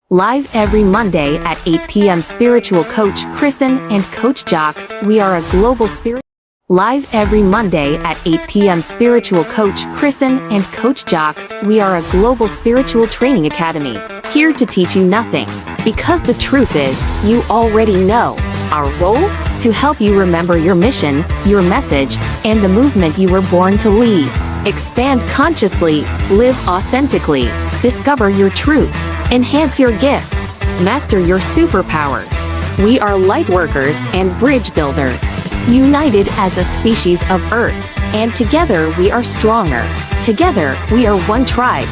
Live every Monday at 8 p.m. Spiritual Coach Kris and Coach Jocks, we are a global spirit. Live every Monday at 8 p.m. Spiritual Coach Kris and Coach Jocks, we are a global spiritual training academy, here to teach you nothing. Because the truth is, you already know. Our role? To help you remember your mission, your message, and the movement you were born to lead. Expand consciously, live authentically, discover your truth, enhance your gifts, master your superpowers. We are light workers and bridge builders, united as a species of Earth, and together we are stronger. Together, we are one tribe.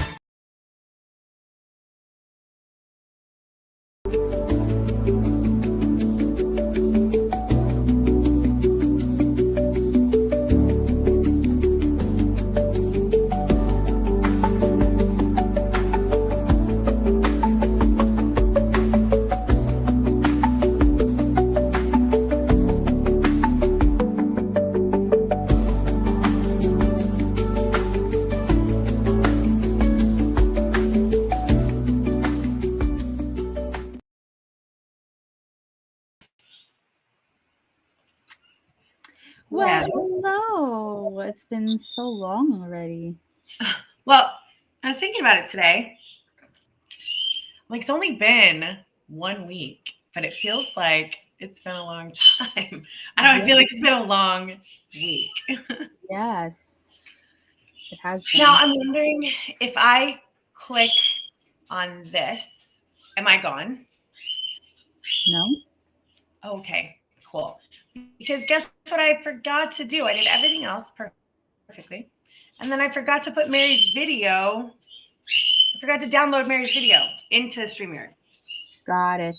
Well, hello. It's been so long already. Well, I was thinking about it today. Like, it's only been 1 week, but it feels like it's been a long time. I feel like it's been a long week. Yes, it has been. Now, I'm wondering if I click on this, am I gone? No. Okay, cool. Because guess what I forgot to do? I did everything else perfectly. And then I forgot to put Mary's video. I forgot to download Mary's video into StreamYard. Got it.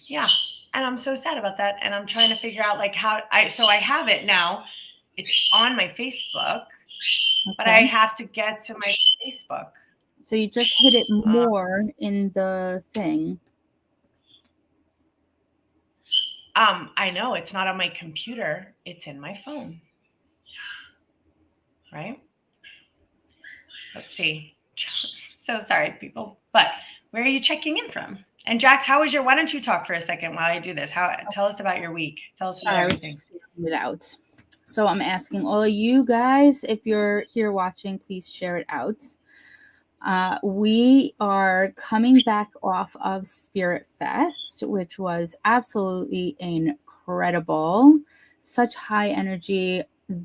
Yeah. And I'm so sad about that. And I'm trying to figure out like how I have it now. It's on my Facebook, but I have to get to my Facebook. So you just hit it more in the thing. I know it's not on my computer. It's in my phone. Right? Let's see. So sorry, people. But where are you checking in from? And Jax, why don't you talk for a second while I do this? Tell us about your week. Tell us about everything. I was just it out. So I'm asking all of you guys, if you're here watching, please share it out. We are coming back off of Spirit Fest, which was absolutely incredible. Such high energy.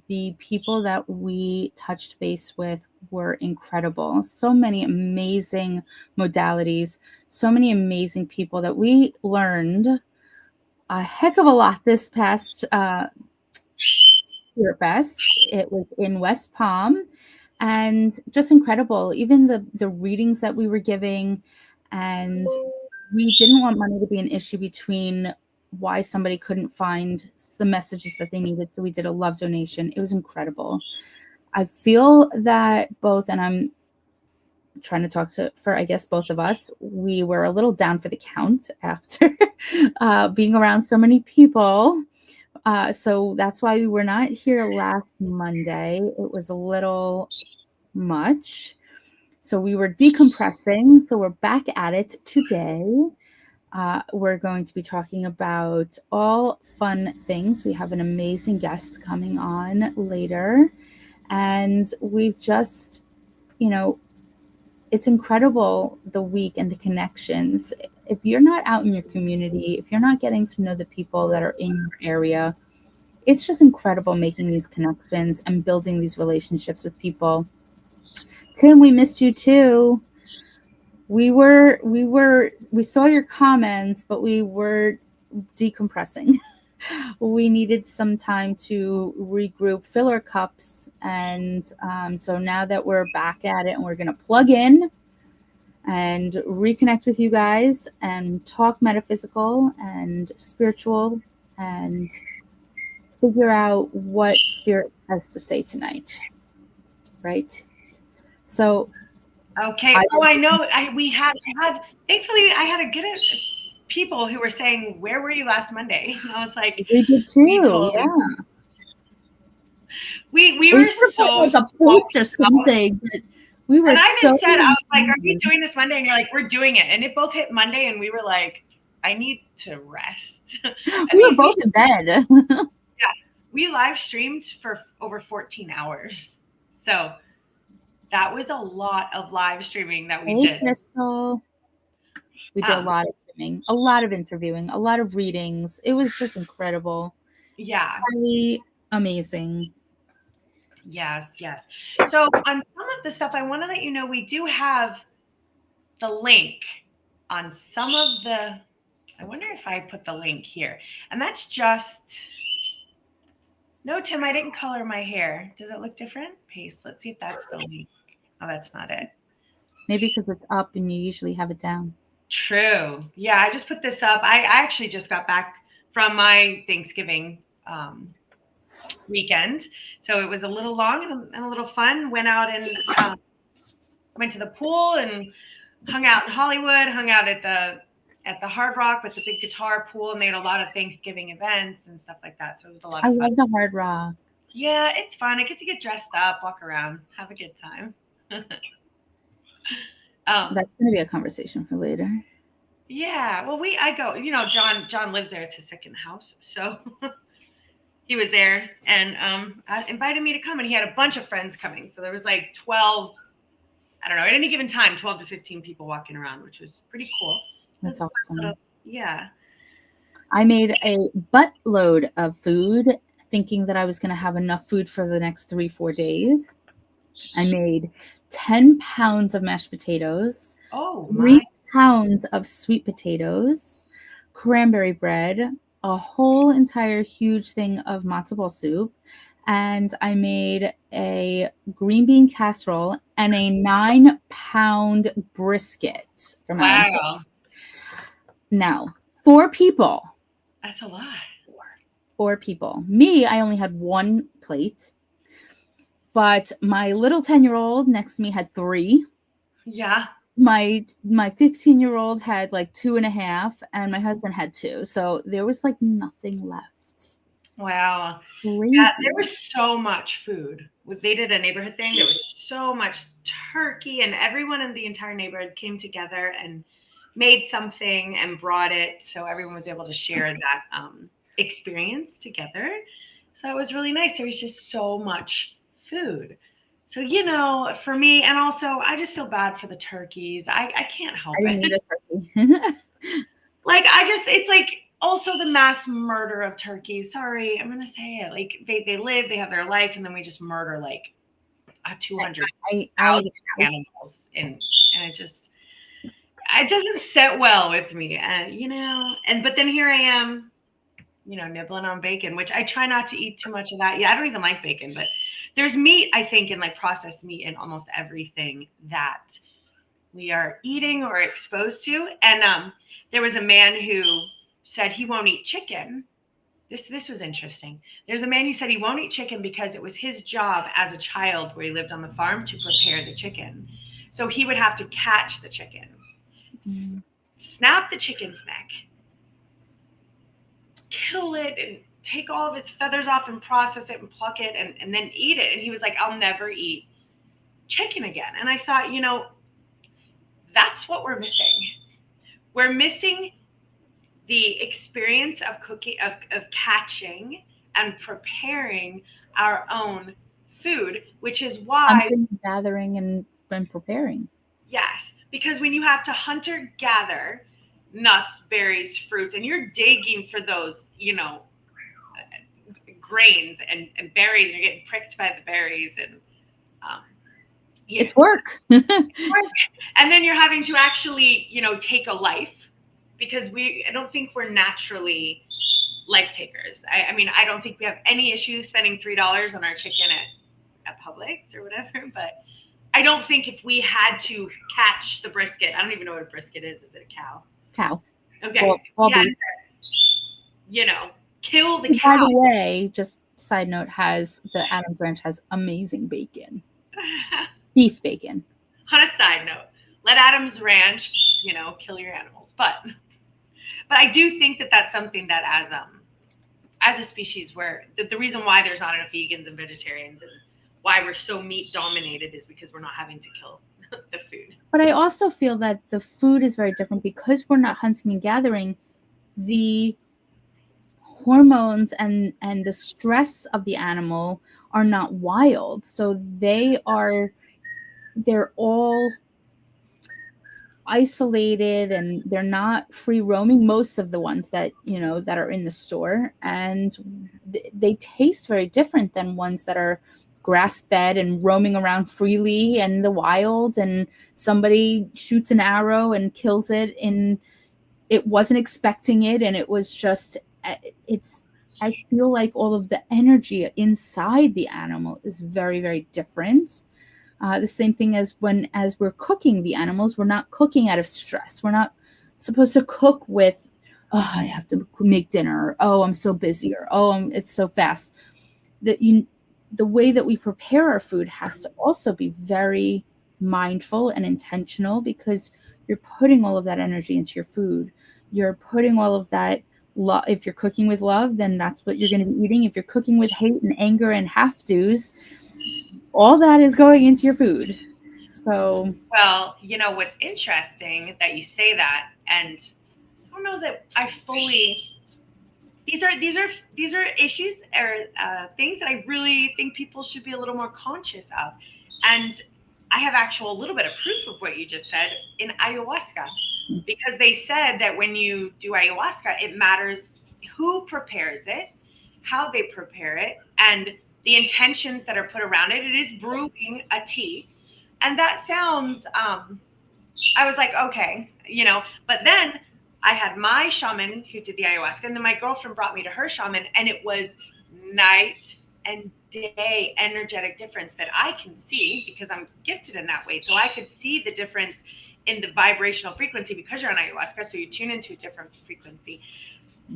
The people that we touched base with were incredible. So many amazing modalities, so many amazing people that we learned a heck of a lot this past Spirit Fest. It was in West Palm. And just incredible, even the readings that we were giving. And we didn't want money to be an issue between why somebody couldn't find the messages that they needed. So we did a love donation. It was incredible. I feel that both, and I'm trying to talk for, I guess, both of us, we were a little down for the count after being around so many people. So that's why we were not here last Monday. It was a little much. So we were decompressing. So we're back at it today. We're going to be talking about all fun things. We have an amazing guest coming on later. And we've just, it's incredible, the week and the connections. If you're not out in your community, if you're not getting to know the people that are in your area, it's just incredible making these connections and building these relationships with people. Tim, we missed you too. We saw your comments, but we were decompressing. We needed some time to regroup, fill our cups. And so now that we're back at it and we're going to plug in and reconnect with you guys and talk metaphysical and spiritual and figure out what Spirit has to say tonight. Right? So. Okay. I know. Thankfully, I had a good people who were saying, "Where were you last Monday?" And I was like, "We did too." Yeah. We were so like a post or something. But We were And I so even said, I was like, are you excited. doing this Monday? And you're like, we're doing it. And it both hit Monday and we were like, I need to rest. We were both in bed. We live streamed for over 14 hours. So that was a lot of live streaming that we Hey, did. Crystal. We did a lot of streaming, a lot of interviewing, a lot of readings. It was just incredible. Yeah. Really amazing. Yes, yes. So on some of the stuff, I want to let you know we do have the link on some of the, I wonder if I put the link here. And that's just, no, Tim, I didn't color my hair. Does it look different? Paste. Let's see if that's the link. Oh, that's not it. Maybe because it's up and you usually have it down. True. Yeah, I just put this up. I actually just got back from my Thanksgiving weekend. So it was a little long and a little fun. Went out and went to the pool and hung out in Hollywood, hung out at the Hard Rock with the big guitar pool, and they had a lot of Thanksgiving events and stuff like that. So it was a lot of fun. I love the Hard Rock. Yeah, it's fun. I get to get dressed up, walk around, have a good time. That's going to be a conversation for later. Yeah, well, I go, John lives there. It's his second house. So he was there and invited me to come, and he had a bunch of friends coming. So there was like 12, I don't know, at any given time, 12 to 15 people walking around, which was pretty cool. That's awesome. Yeah. I made a buttload of food thinking that I was going to have enough food for the next 3-4 days. I made 10 pounds of mashed potatoes. Oh, 3 pounds of sweet potatoes, cranberry bread, a whole entire huge thing of matzo ball soup, and I made a green bean casserole and a 9-pound brisket from wow. Now, 4 people. That's a lot. 4 people. Me, I only had 1 plate, but my little 10-year-old next to me had 3. Yeah. My 15-year-old had like 2.5, and my husband had 2. So there was like nothing left. Wow. Crazy. Yeah, there was so much food. They did a neighborhood thing. There was so much turkey, and everyone in the entire neighborhood came together and made something and brought it. So everyone was able to share that experience together. So that was really nice. There was just so much food. So, for me, and also I just feel bad for the turkeys. I can't help it. I didn't eat a turkey. It's like also the mass murder of turkeys. Sorry, I'm going to say it. Like they live, they have their life, and then we just murder like 200,000 animals. And it doesn't sit well with me. But then here I am, nibbling on bacon, which I try not to eat too much of that. Yeah, I don't even like bacon, but there's meat, I think, in like processed meat in almost everything that we are eating or exposed to. And there was a man who said he won't eat chicken. This was interesting. There's a man who said he won't eat chicken because it was his job as a child where he lived on the farm to prepare the chicken. So he would have to catch the chicken, snap the chicken's neck, kill it, and take all of its feathers off and process it and pluck it and then eat it. And he was like, I'll never eat chicken again. And I thought, that's what we're missing. We're missing the experience of cooking, of catching and preparing our own food, which is why Hunting, gathering, and preparing. Yes, because when you have to hunt or gather nuts, berries, fruits, and you're digging for those, grains and berries, you're getting pricked by the berries, and it's work. And then you're having to actually, take a life, because I don't think we're naturally life takers. I don't think we have any issue spending $3 on our chicken at Publix or whatever, but I don't think if we had to catch the brisket, I don't even know what a brisket is. Is it a cow? Cow. Okay. Well, yeah, kill the cow. By the way, just side note, the Adams Ranch has amazing bacon. Beef bacon. On a side note, let Adams Ranch, kill your animals. But I do think that that's something that as a species, where the reason why there's not enough vegans and vegetarians and why we're so meat dominated is because we're not having to kill the food. But I also feel that the food is very different because we're not hunting and gathering. The hormones and the stress of the animal are not wild, so they're all isolated and they're not free roaming, most of the ones that that are in the store, and they taste very different than ones that are grass fed and roaming around freely in the wild, and somebody shoots an arrow and kills it and it wasn't expecting it, and it was just I feel like all of the energy inside the animal is very, very different. The same thing as we're cooking the animals, we're not cooking out of stress. We're not supposed to cook with, oh, I have to make dinner. Or, oh, I'm so busy. Or, oh, it's so fast. The way that we prepare our food has to also be very mindful and intentional, because you're putting all of that energy into your food. You're putting all of that love. If you're cooking with love, then that's what you're going to be eating. If you're cooking with hate and anger and have-tos, all that is going into your food. So, well, what's interesting that you say that, and I don't know that I fully. These are issues or things that I really think people should be a little more conscious of, and I have a little bit of proof of what you just said in ayahuasca, because they said that when you do ayahuasca, it matters who prepares it, how they prepare it, and the intentions that are put around it. It is brewing a tea. And that sounds, I was like, okay, but then I had my shaman who did the ayahuasca, and then my girlfriend brought me to her shaman, and it was night and day energetic difference that I can see because I'm gifted in that way. So I could see the difference in the vibrational frequency because you're on ayahuasca. So you tune into a different frequency.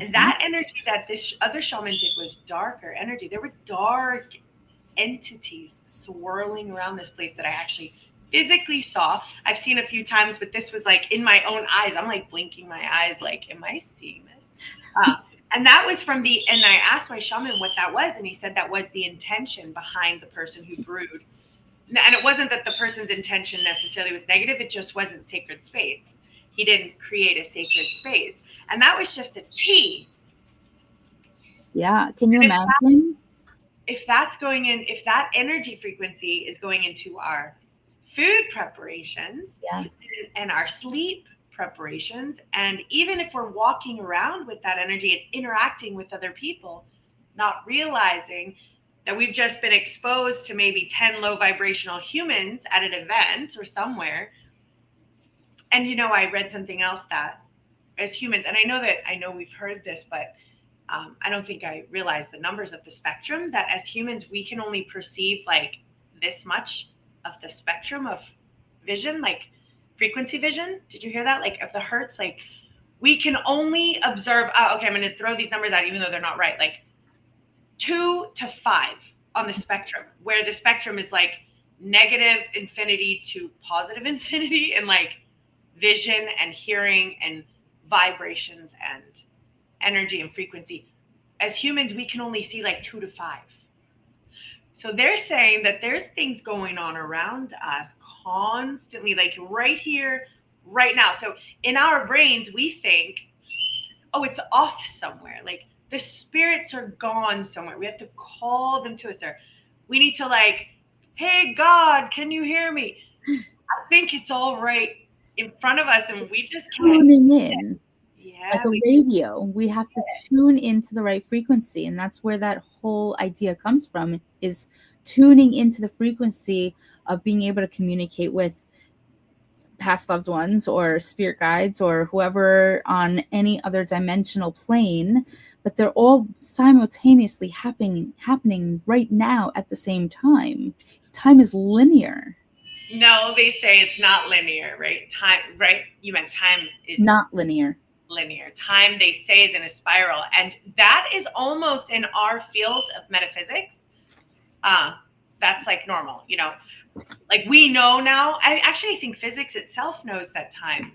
And that energy that this other shaman did was darker energy. There were dark entities swirling around this place that I actually physically saw. I've seen a few times, but this was like in my own eyes. I'm like blinking my eyes, like, am I seeing this? And that was and I asked my shaman what that was, and he said that was the intention behind the person who brewed. And it wasn't that the person's intention necessarily was negative, it just wasn't sacred space. He didn't create a sacred space. And that was just a tea. Yeah. Can you imagine? If that's going in, if that energy frequency is going into our food preparations, yes, and our sleep preparations, and even if we're walking around with that energy and interacting with other people, not realizing that we've just been exposed to maybe 10 low vibrational humans at an event or somewhere. And I read something else that as humans, and I know we've heard this, but I don't think I realized the numbers of the spectrum, that as humans, we can only perceive like this much of the spectrum of vision, like frequency vision. Did you hear that? Like of the hertz, like we can only observe, okay, I'm going to throw these numbers out, even though they're not right. Like 2 to 5 on the spectrum, where the spectrum is like negative infinity to positive infinity, and like vision and hearing and vibrations and energy and frequency. As humans, we can only see like 2 to 5. So they're saying that there's things going on around us constantly, like right here, right now. So in our brains, we think, oh, it's off somewhere. Like the spirits are gone somewhere. We have to call them to us there. We need to like, hey, God, can you hear me? I think it's all right in front of us, and we just can't. Tuning in. Yeah, like a radio, we have to tune into the right frequency, and that's where that whole idea comes from, is tuning into the frequency of being able to communicate with past loved ones or spirit guides or whoever on any other dimensional plane, but they're all simultaneously happening right now at the same time. Time is linear. No, they say it's not linear, right? Time, right? You meant time is not linear. Time, they say, is in a spiral, and that is almost in our field of metaphysics. That's like normal, like we know now. I think physics itself knows that time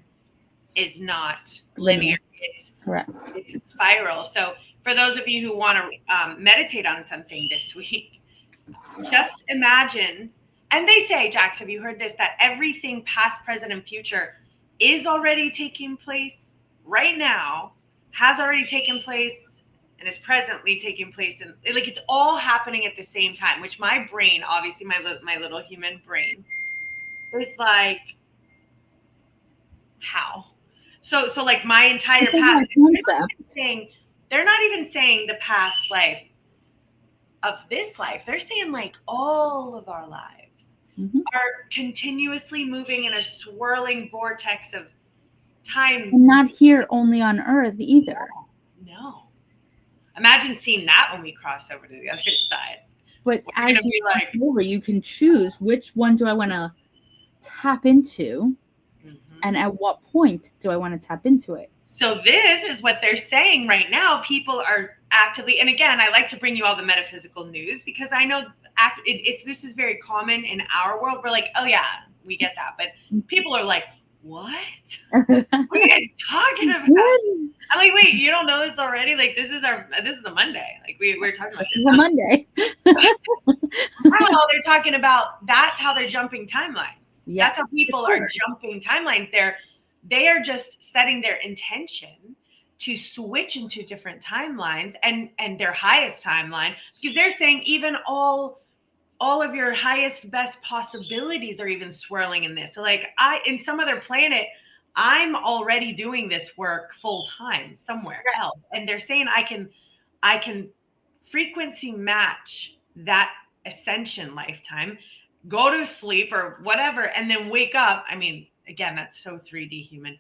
is not linear. It's correct. It's a spiral. So for those of you who want to meditate on something this week, Just imagine, and they say, Jax, have you heard this, that everything past, present, and future is already taking place right now, has already taken place, and is presently taking place, and like it's all happening at the same time, which my brain, obviously my little human brain, is like, how? So like my entire past, they're not even saying the past life of this life. They're saying like all of our lives are continuously moving in a swirling vortex of time. And not here only on Earth either. No. Imagine seeing that when we cross over to the other side. But as you cross over, you can choose which one do I want to tap into, and at what point do I want to tap into it. So this is what they're saying right now. People are actively, and again, I like to bring you all the metaphysical news because I know this is very common in our world. We're like, oh yeah, we get that. But people are like, what? What are you guys talking about? I'm like, wait, you don't know this already? Like, this is a Monday. Like we're talking about this. This is a Monday. Now they're talking about, that's how they're jumping timelines. Yes, that's how people are jumping timelines. They are just setting their intention to switch into different timelines and their highest timeline, because they're saying even all of your highest, best possibilities are even swirling in this. So like in some other planet, I'm already doing this work full time somewhere else. And they're saying I can frequency match that ascension lifetime, go to sleep or whatever, and then wake up. I mean, again, that's so 3D human,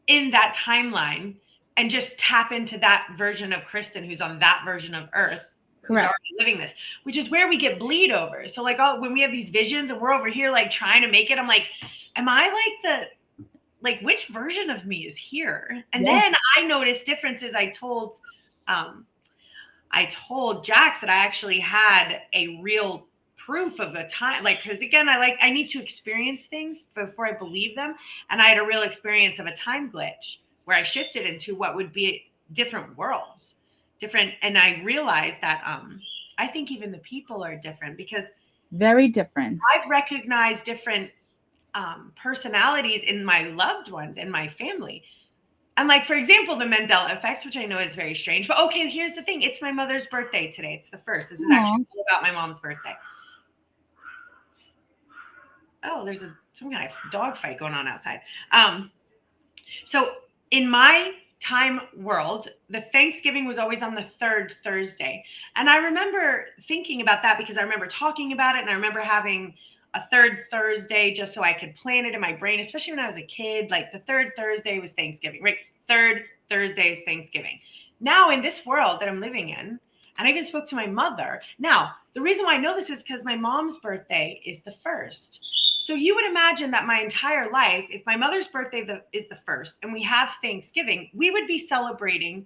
in that timeline, and just tap into that version of Kristen who's on that version of Earth. Correct. Already living this, which is where we get bleed over. So like when we have these visions and we're over here like trying to make it, I'm like, am I like which version of me is here? And then I noticed differences. I told Jax that I actually had a real proof of a time, like, because again, I need to experience things before I believe them. And I had a real experience of a time glitch where I shifted into what would be different worlds, and I realized that I think even the people are different, because very different. I've recognized different personalities in my loved ones and my family. And like, for example, the Mandela effect, which I know is very strange, but okay, here's the thing. It's my mother's birthday today. It's the 1st. This is actually all about my mom's birthday. Oh, there's some kind of dog fight going on outside. So in my time world, the Thanksgiving was always on the 3rd Thursday. And I remember thinking about that because I remember talking about it, and I remember having a 3rd Thursday just so I could plan it in my brain, especially when I was a kid. Like the 3rd Thursday was Thanksgiving, right? 3rd Thursday is Thanksgiving. Now in this world that I'm living in, and I even spoke to my mother. Now, the reason why I know this is because my mom's birthday is the 1st. So you would imagine that my entire life, if my mother's birthday is the 1st and we have Thanksgiving, we would be celebrating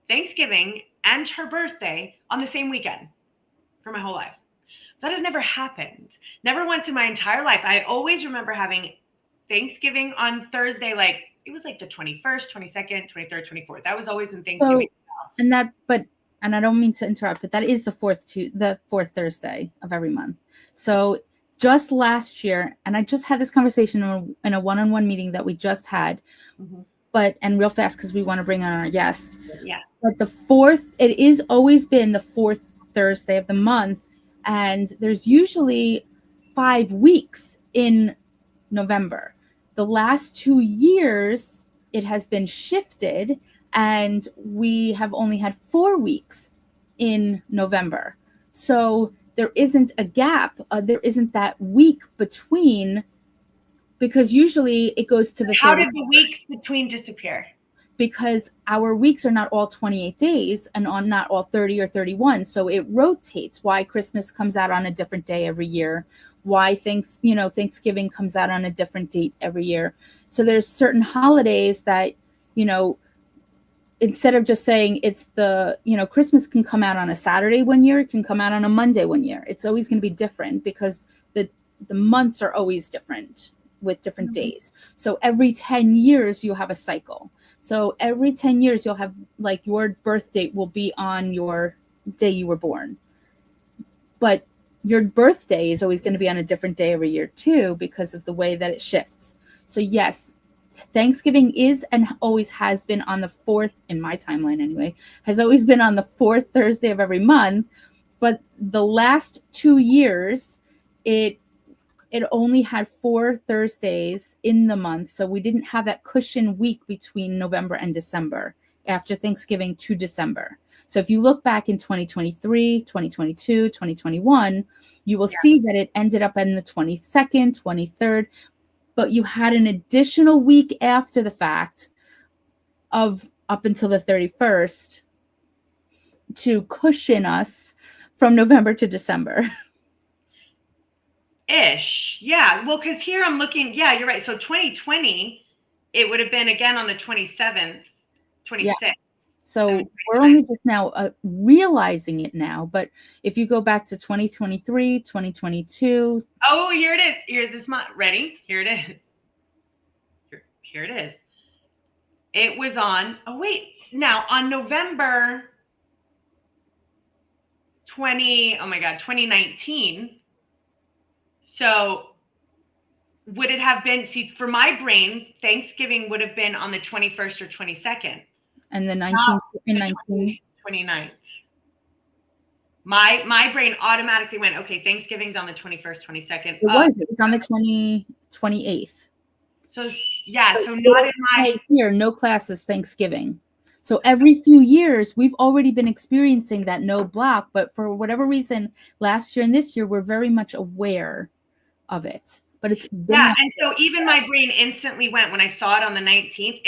Thanksgiving and her birthday on the same weekend for my whole life. That has never happened. Never once in my entire life. I always remember having Thanksgiving on Thursday, like it was like the 21st, 22nd, 23rd, 24th. That was always when Thanksgiving. So, and I don't mean to interrupt, but that is the fourth Thursday of every month. So just last year, and I just had this conversation in a one-on-one meeting that we just had, and real fast because we want to bring on our guest. Yeah. But it is always been the 4th Thursday of the month, and there's usually 5 weeks in November. The last 2 years, it has been shifted, and we have only had 4 weeks in November. So there isn't a gap. There isn't that week between, because usually it goes to the. How did the week between disappear? Because our weeks are not all 28 days and not all 30 or 31. So it rotates. Why Christmas comes out on a different day every year. Why Thanksgiving comes out on a different date every year. So there's certain holidays that, instead of just saying it's Christmas can come out on a Saturday one year, it can come out on a Monday one year. It's always going to be different because the months are always different with different days. So every 10 years you have a cycle. So every 10 years you'll have, like, your birth date will be on your day you were born. But your birthday is always going to be on a different day every year too, because of the way that it shifts. So yes, Thanksgiving is and always has been on the fourth, in my timeline anyway, has always been on the fourth Thursday of every month. But the last 2 years, it only had 4 Thursdays in the month. So we didn't have that cushion week between November and December, after Thanksgiving to December. So if you look back in 2023, 2022, 2021, you will see that it ended up in the 22nd, 23rd, but you had an additional week after the fact of up until the 31st to cushion us from November to December. Ish. Yeah. Well, because here I'm looking, yeah, you're right. So 2020, it would have been again on the 27th, 26th. Yeah. So we're only just now realizing it now. But if you go back to 2023, 2022. Oh, here it is. Here's this month. Ready? Here it is. Here it is. It was on, oh, wait. Now on November 2019. So would it have been, see, for my brain, Thanksgiving would have been on the 21st or 22nd. And the 19th and 29th. My brain automatically went, okay, Thanksgiving's on the 21st, 22nd. It was on the 28th. So yeah, so not in my here, no classes Thanksgiving. So every few years, we've already been experiencing that no block, but for whatever reason, last year and this year, we're very much aware of it. But it's been and so even my brain instantly went, when I saw it on the 19th,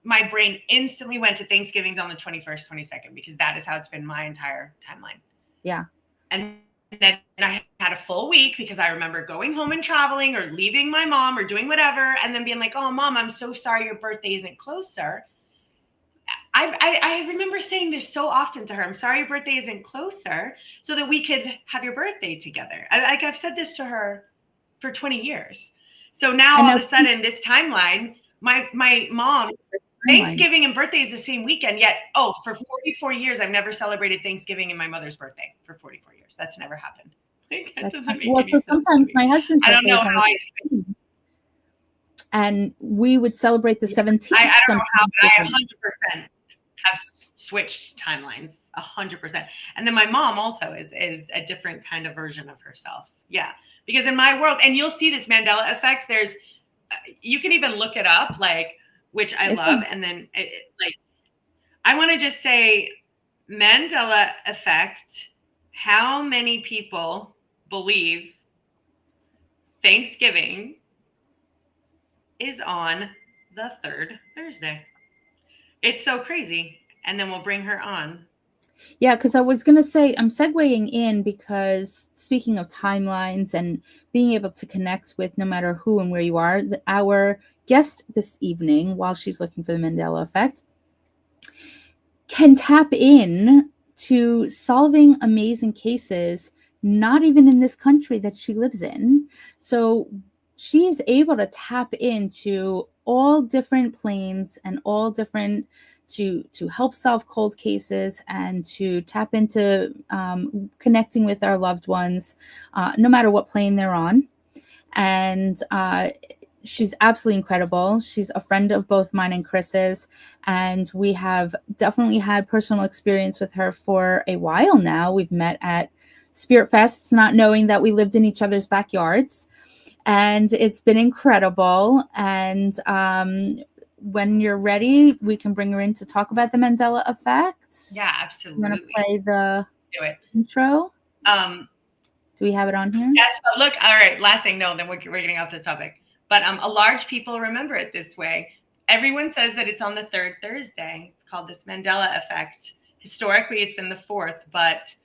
my brain instantly went to Thanksgiving's on the 21st, 22nd, because that is how it's been my entire timeline. Yeah. And then I had a full week, because I remember going home and traveling or leaving my mom or doing whatever, and then being like, oh, Mom, I'm so sorry your birthday isn't closer. I remember saying this so often to her. I'm sorry your birthday isn't closer, so that we could have your birthday together. I've said this to her for 20 years. So now all of a sudden, this timeline, my mom's Thanksgiving and birthday is the same weekend. Yet, for 44 years, I've never celebrated Thanksgiving and my mother's birthday. For 44 years, that's never happened. So sometimes my husband's birthday, I don't know how I explain. And we would celebrate the 17th. I don't know how, but I 100% have switched timelines, 100%. And then my mom also is a different kind of version of herself. Yeah, because in my world, and you'll see this Mandela effect. There's, you can even look it up, like, which I love. And then like, I want to just say Mandela effect. How many people believe Thanksgiving is on the third Thursday? It's so crazy. And then we'll bring her on. Yeah, because I was going to say, I'm segueing in because speaking of timelines and being able to connect with no matter who and where you are, our guest this evening, while she's looking for the Mandela effect, can tap in to solving amazing cases, not even in this country that she lives in. So she is able to tap into all different planes and all different to help solve cold cases and to tap into connecting with our loved ones, no matter what plane they're on. And she's absolutely incredible. She's a friend of both mine and Kris's, and we have definitely had personal experience with her for a while now. We've met at Spirit Fests, not knowing that we lived in each other's backyards. And it's been incredible. And when you're ready, we can bring her in to talk about the Mandela effect. Yeah, absolutely. You want to play the intro? Do we have it on here? Yes, but look, all right, last thing, no, then we're getting off this topic. But a large people remember it this way. Everyone says that it's on the third Thursday. It's called this Mandela effect. Historically, it's been the fourth, but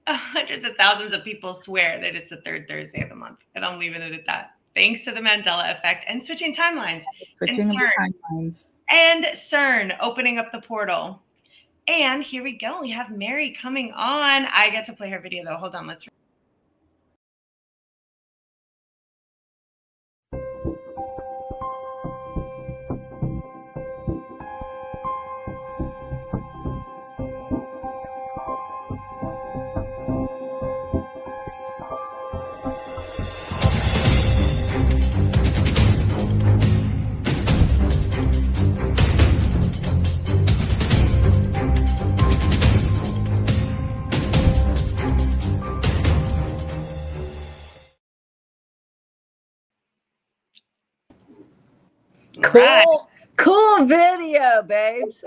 hundreds of thousands of people swear that it's the third Thursday of the month. And I'm leaving it at that. Thanks to the Mandela effect and switching timelines. And CERN opening up the portal. And here we go. We have Mary coming on. I get to play her video though. Hold on. Let's. right. Cool video, babes.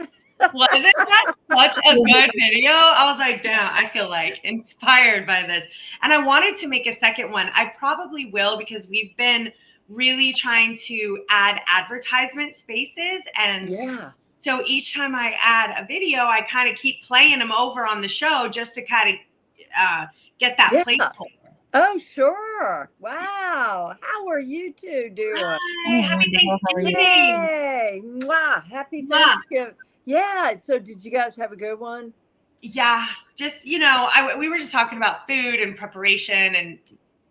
Wasn't that such a good video? I was like, damn, I feel like inspired by this. And I wanted to make a second one. I probably will, because we've been really trying to add advertisement spaces. And Yeah. so each time I add a video, I kind of keep playing them over on the show just to kind of get that placeholder. Oh, sure. Wow. How are you two doing? Hi, happy Thanksgiving. Yay. Mwah. Happy Thanksgiving. Yeah. So did you guys have a good one? Yeah. Just, we were just talking about food and preparation and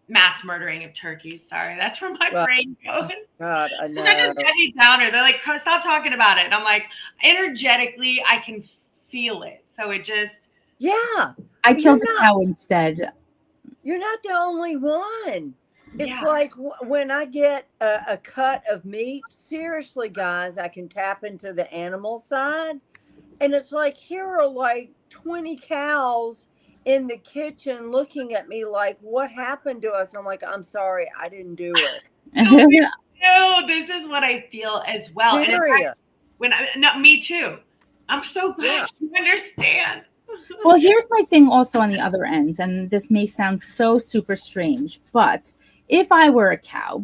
mass murdering of turkeys. Sorry, that's where my brain goes. God, I know. It's such a Debbie Downer. They're like, stop talking about it. And I'm like, energetically, I can feel it. So it just. Yeah. I killed a cow instead. You're not the only one. It's like when I get a cut of meat, seriously, guys, I can tap into the animal side. And it's like, here are like 20 cows in the kitchen looking at me like, what happened to us? I'm like, I'm sorry, I didn't do it. No, this is what I feel as well. And in fact, me too. I'm so glad you understand. Well, here's my thing also on the other end, and this may sound so super strange, but if I were a cow,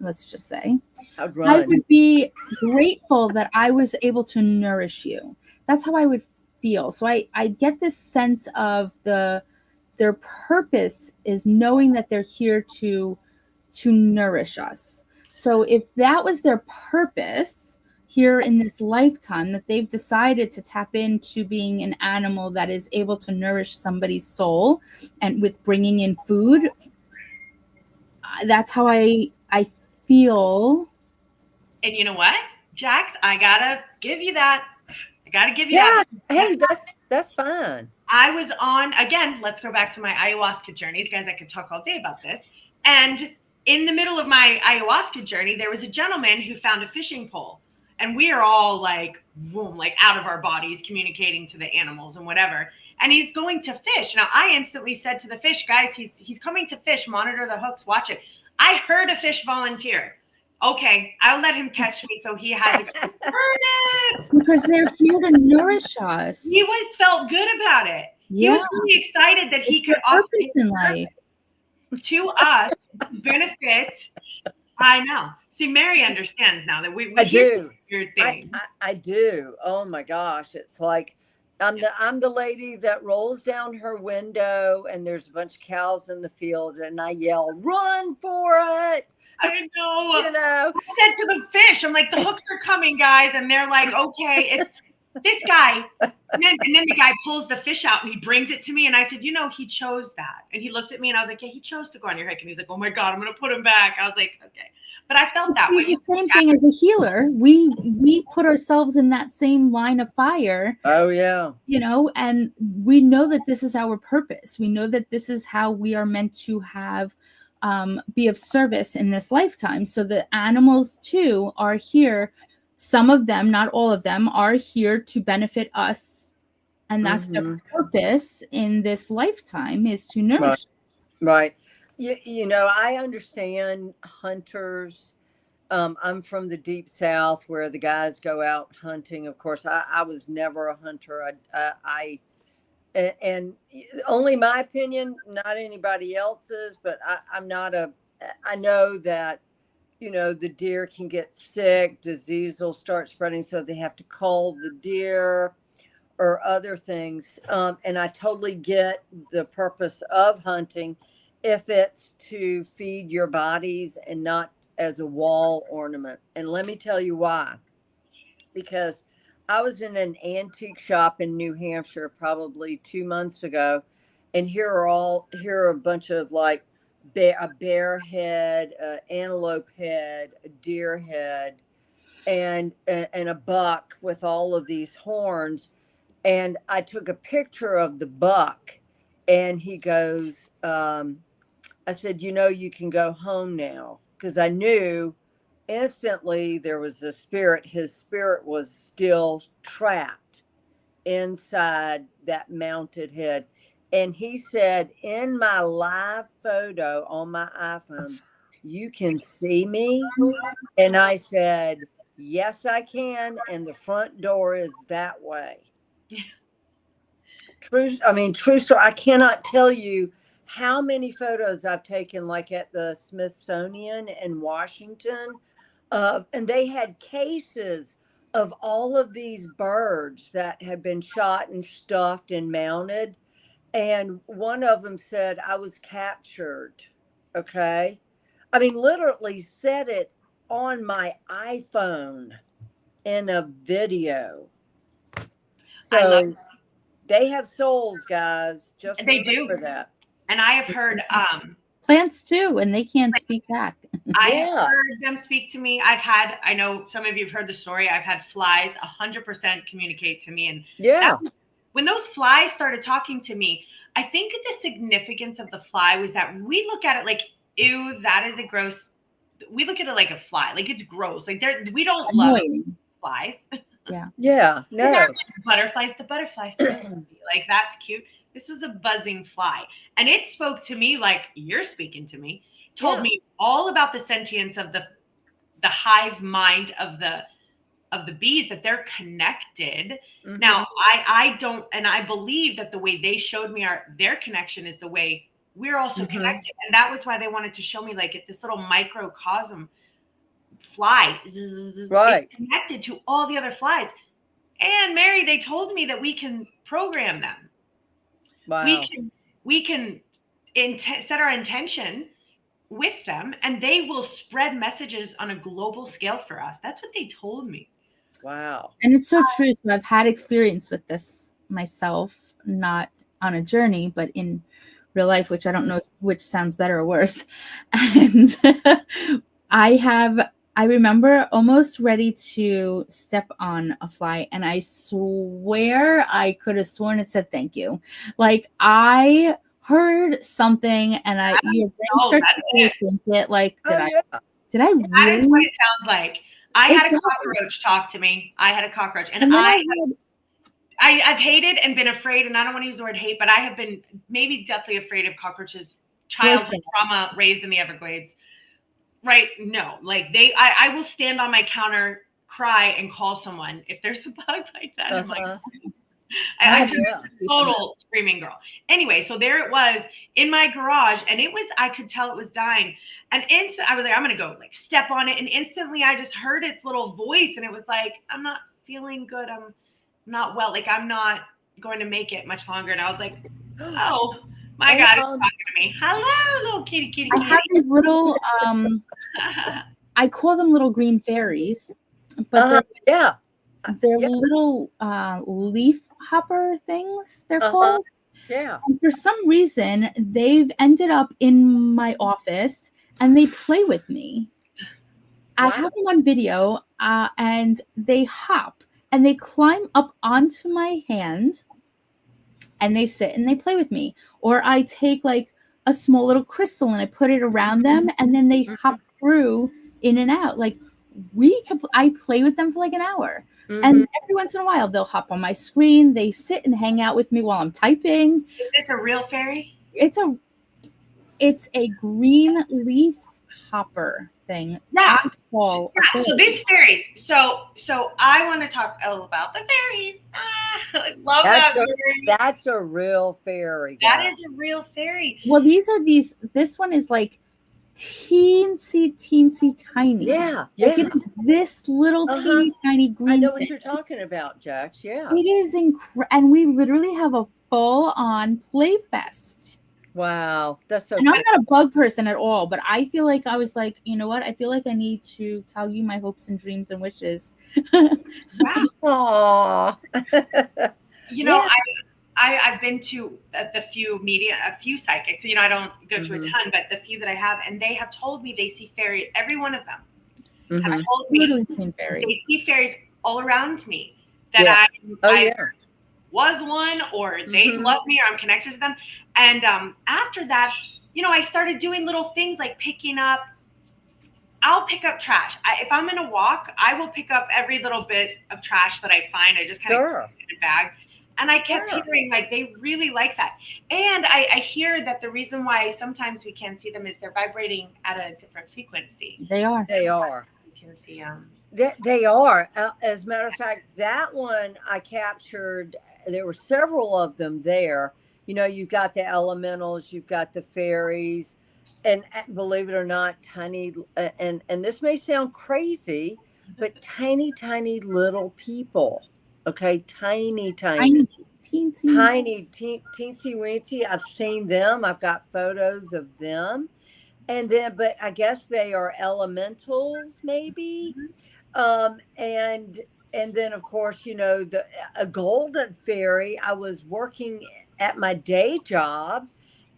let's just say, I would be grateful that I was able to nourish you. That's how I would feel. So I get this sense of their purpose is knowing that they're here to nourish us. So if that was their purpose here in this lifetime, that they've decided to tap into being an animal that is able to nourish somebody's soul and with bringing in food, that's how I feel. And you know what, Jax, I gotta give you that. Yeah, hey, that's fine. I was on, again, let's go back to my ayahuasca journeys. Guys, I could talk all day about this. And in the middle of my ayahuasca journey, there was a gentleman who found a fishing pole. And we are all like, boom, like out of our bodies, communicating to the animals and whatever. And he's going to fish. Now, I instantly said to the fish, guys, he's coming to fish. Monitor the hooks. Watch it. I heard a fish volunteer. Okay, I'll let him catch me so he has it. Because they're here to nourish us. He felt good about it. Yeah. He was really excited that he could offer his in life to us benefit. I know. See, Mary understands now that we do. Your thing. I do. Oh my gosh. It's like I'm the lady that rolls down her window and there's a bunch of cows in the field and I yell, run for it. I know. You know. I said to the fish, I'm like, the hooks are coming, guys. And they're like, okay, it's this guy. And then the guy pulls the fish out and he brings it to me. And I said, he chose that. And he looked at me and I was like, yeah, he chose to go on your hike. And he's like, oh my God, I'm going to put him back. I was like, okay. But I felt that way. The same thing as a healer. We put ourselves in that same line of fire. Oh, yeah. And we know that this is our purpose. We know that this is how we are meant to have be of service in this lifetime. So the animals too are here. Some of them, not all of them, are here to benefit us. And that's their purpose in this lifetime, is to nourish us. Right. I understand hunters. I'm from the deep South where the guys go out hunting. Of course, I was never a hunter. And only my opinion, not anybody else's, but I know that, the deer can get sick, disease will start spreading, so they have to cull the deer or other things. And I totally get the purpose of hunting if it's to feed your bodies and not as a wall ornament. And let me tell you why. Because I was in an antique shop in New Hampshire probably 2 months ago, and here are a bunch of like a bear head, antelope head, a deer head, and a buck with all of these horns. And I took a picture of the buck, and he goes, I said, you can go home now, because I knew instantly there was a spirit. His spirit was still trapped inside that mounted head. And he said, in my live photo on my iPhone, you can see me? And I said, yes, I can. And the front door is that way. True story. I cannot tell you how many photos I've taken, like at the Smithsonian in Washington. And they had cases of all of these birds that had been shot and stuffed and mounted. And one of them said, I was captured. Okay. I mean, literally said it on my iPhone in a video. So they have souls, guys. Just They remember do. that. And I have heard plants too, and they can't speak back. I have heard them speak to me. I know some of you have heard the story. I've had flies 100% communicate to me. And when those flies started talking to me, I think the significance of the fly was that we look at it like, ew, that is a gross. We look at it like a fly, like it's gross. Like we don't love flies. Yeah. No. These are butterflies. The butterflies, like that's cute. This was a buzzing fly, and it spoke to me like you're speaking to me. Told me all about the sentience of the hive mind of the bees, that they're connected. Mm-hmm. Now, I don't, and I believe that the way they showed me their connection is the way we're also connected, and that was why they wanted to show me like this little microcosm fly is connected to all the other flies. And Mary, they told me that we can program them. Wow. We can set our intention with them, and they will spread messages on a global scale for us. That's what they told me. Wow. And it's so true. So I've had experience with this myself, not on a journey, but in real life, which I don't know which sounds better or worse. And I remember almost ready to step on a fly, and I swear I could have sworn it said thank you. Like I heard something, and your brain starts to think it. Like, did I really? That is what it sounds like. I had a cockroach talk to me. I had a cockroach, and I've hated and been afraid, and I don't want to use the word hate, but I have been maybe deathly afraid of cockroaches. Childhood trauma, raised in the Everglades. Right? No, like I will stand on my counter, cry, and call someone if there's a bug like that. I'm like, I'm a total screaming girl. Anyway, so there it was in my garage, and I could tell it was dying. And I was like, I'm gonna go like step on it, and instantly I just heard its little voice, and it was like, I'm not feeling good. I'm not well. Like I'm not going to make it much longer. And I was like, oh. My God, it's talking to me. Hello, little kitty. I have these little, I call them little green fairies, but they're little leaf hopper things, they're called. Yeah. And for some reason, they've ended up in my office, and they play with me. I have them on video, and they hop, and they climb up onto my hand, and they sit and they play with me. Or I take like a small little crystal and I put it around them, and then they hop through in and out. Like I play with them for like an hour. And every once in a while they'll hop on my screen. They sit and hang out with me while I'm typing. Is this a real fairy? It's a green leaf hopper thing. Yeah. So these fairies. So I want to talk about the fairies. I love that. That's a real fairy. That is a real fairy. Well, this one is like teensy tiny. Yeah. Like it is this little teeny tiny green. I know what you're talking about, Jax. Yeah. It is and we literally have a full on play fest. Wow, that's so. And I'm not a bug person at all, but I feel like I was like, you know what? I feel like I need to tell you my hopes and dreams and wishes. Wow. You know, I've been to a few psychics. You know, I don't go to a ton, but the few that I have, and they have told me they see fairies. Every one of them have told me they see fairies all around me. That I was one, or they love me, or I'm connected to them. And after that, you know, I started doing little things like I'll pick up trash. If I'm in a walk, I will pick up every little bit of trash that I find. I just kind of put it in a bag. And I kept Sure. hearing like they really like that. And I hear that the reason why sometimes we can't see them is they're vibrating at a different frequency. They are. They are. You can see They are. As a matter of fact, that one I captured. There were several of them there. You know, you've got the elementals, you've got the fairies, and believe it or not, tiny. And this may sound crazy, but tiny, tiny little people. Okay, tiny, tiny, Teensy. teensy weensy. I've seen them. I've got photos of them. And then, but I guess they are elementals, maybe. And then of course, you know, a golden fairy. I was working at my day job,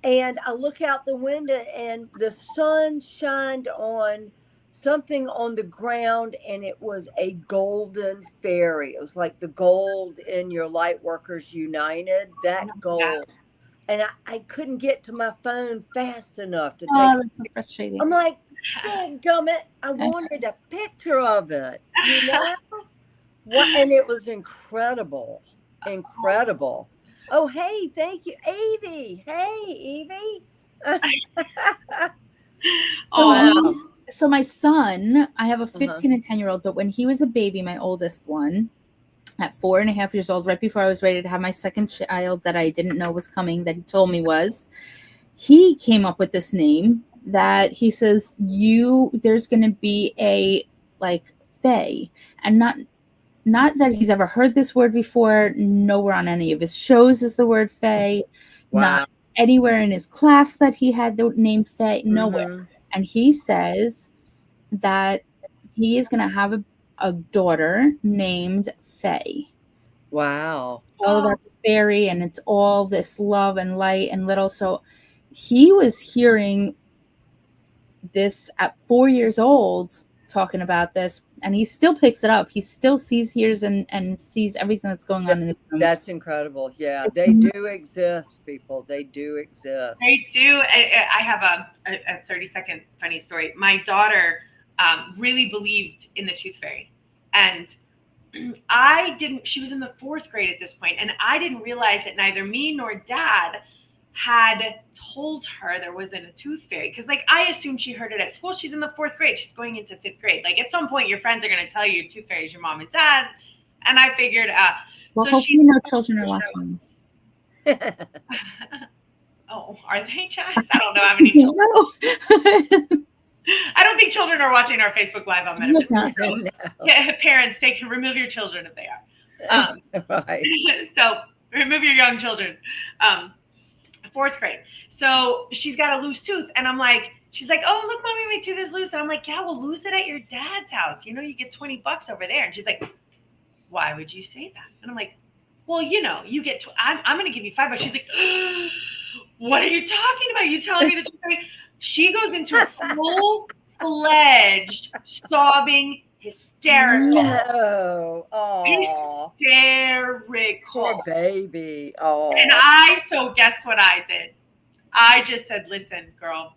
and I look out the window, and the sun shined on something on the ground, and it was a golden fairy. It was like the gold in your Light Workers United, that gold. And I couldn't get to my phone fast enough to take. Oh, that's so frustrating. I'm like, dadgummit, I wanted a picture of it, you know? And it was incredible. Incredible. Oh, hey, thank you, Evie. Hey, Evie. oh, So my son, I have a 15 and 10-year-old, but when he was a baby, my oldest one, at 4.5 years old, right before I was ready to have my second child that I didn't know was coming, that he told me he came up with this name that he says, there's going to be a like fae, and not that he's ever heard this word before. Nowhere on any of his shows is the word fae. Wow. Not anywhere in his class that he had the name fae. Nowhere. And he says that he is going to have a daughter named Faye. Wow. All about the fairy, and it's all this love and light and little. So he was hearing this at 4 years old, talking about this, and he still picks it up. He still hears and sees everything that's going on in his room. That's incredible. Yeah, they do exist, people. They do exist. They do. I have a 30-second funny story. My daughter really believed in the tooth fairy, and I didn't. She was in the 4th grade at this point, and I didn't realize that neither me nor Dad had told her there wasn't a tooth fairy, because like I assumed she heard it at school. She's in the 4th grade. She's going into 5th grade. Like at some point, your friends are going to tell you tooth fairy is your mom and dad. And I figured, well, so hopefully no children are watching. Oh, are they, Chaz? I don't know how many children. I don't think children are watching our Facebook Live on Metaphysics. No. Yeah, parents, remove your children if they are. Right. So remove your young children. 4th grade. So she's got a loose tooth, and I'm like, she's like, oh, look, mommy, my tooth is loose. And I'm like, yeah, well, lose it at your dad's house. You know, you get $20 over there. And she's like, why would you say that? And I'm like, well, you know, you get, I'm going to give you $5. She's like, what are you talking about? You telling me the truth? She goes into a full-fledged sobbing, hysterical. No. Oh. Hysterical. Poor baby. Oh. And so guess what I did? I just said, listen, girl,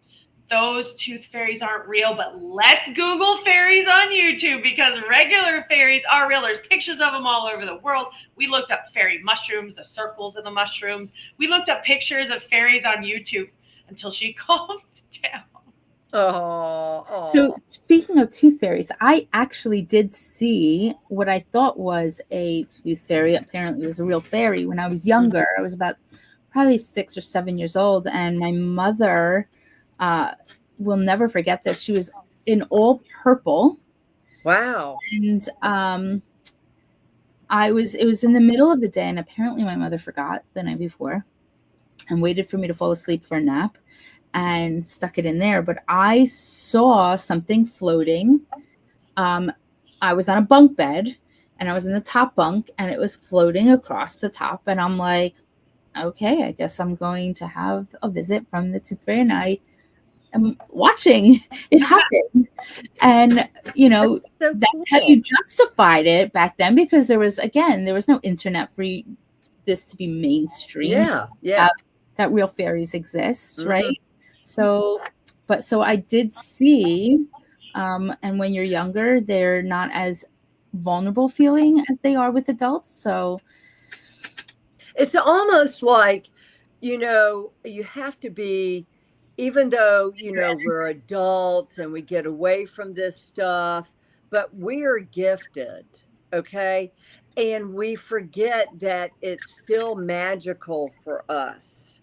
those tooth fairies aren't real, but let's Google fairies on YouTube, because regular fairies are real. There's pictures of them all over the world. We looked up fairy mushrooms, the circles of the mushrooms. We looked up pictures of fairies on YouTube until she calmed down. Oh. So speaking of tooth fairies, I actually did see what I thought was a tooth fairy. Apparently it was a real fairy when I was younger. I was about probably 6 or 7 years old, and my mother will never forget this. She was in all purple. Wow. And it was in the middle of the day, and apparently my mother forgot the night before and waited for me to fall asleep for a nap and stuck it in there. But I saw something floating. I was on a bunk bed, and I was in the top bunk, and it was floating across the top. And I'm like, okay, I guess I'm going to have a visit from the tooth fairy. And I am watching it happen. And, you know, So that's cool. how you justified it back then, because there was no internet for this to be mainstream. Yeah. That real fairies exist, Mhm. right? So I did see, and when you're younger, they're not as vulnerable feeling as they are with adults. So It's almost like, you have to be, even though, we're adults and we get away from this stuff, but we're gifted, okay? And we forget that it's still magical for us.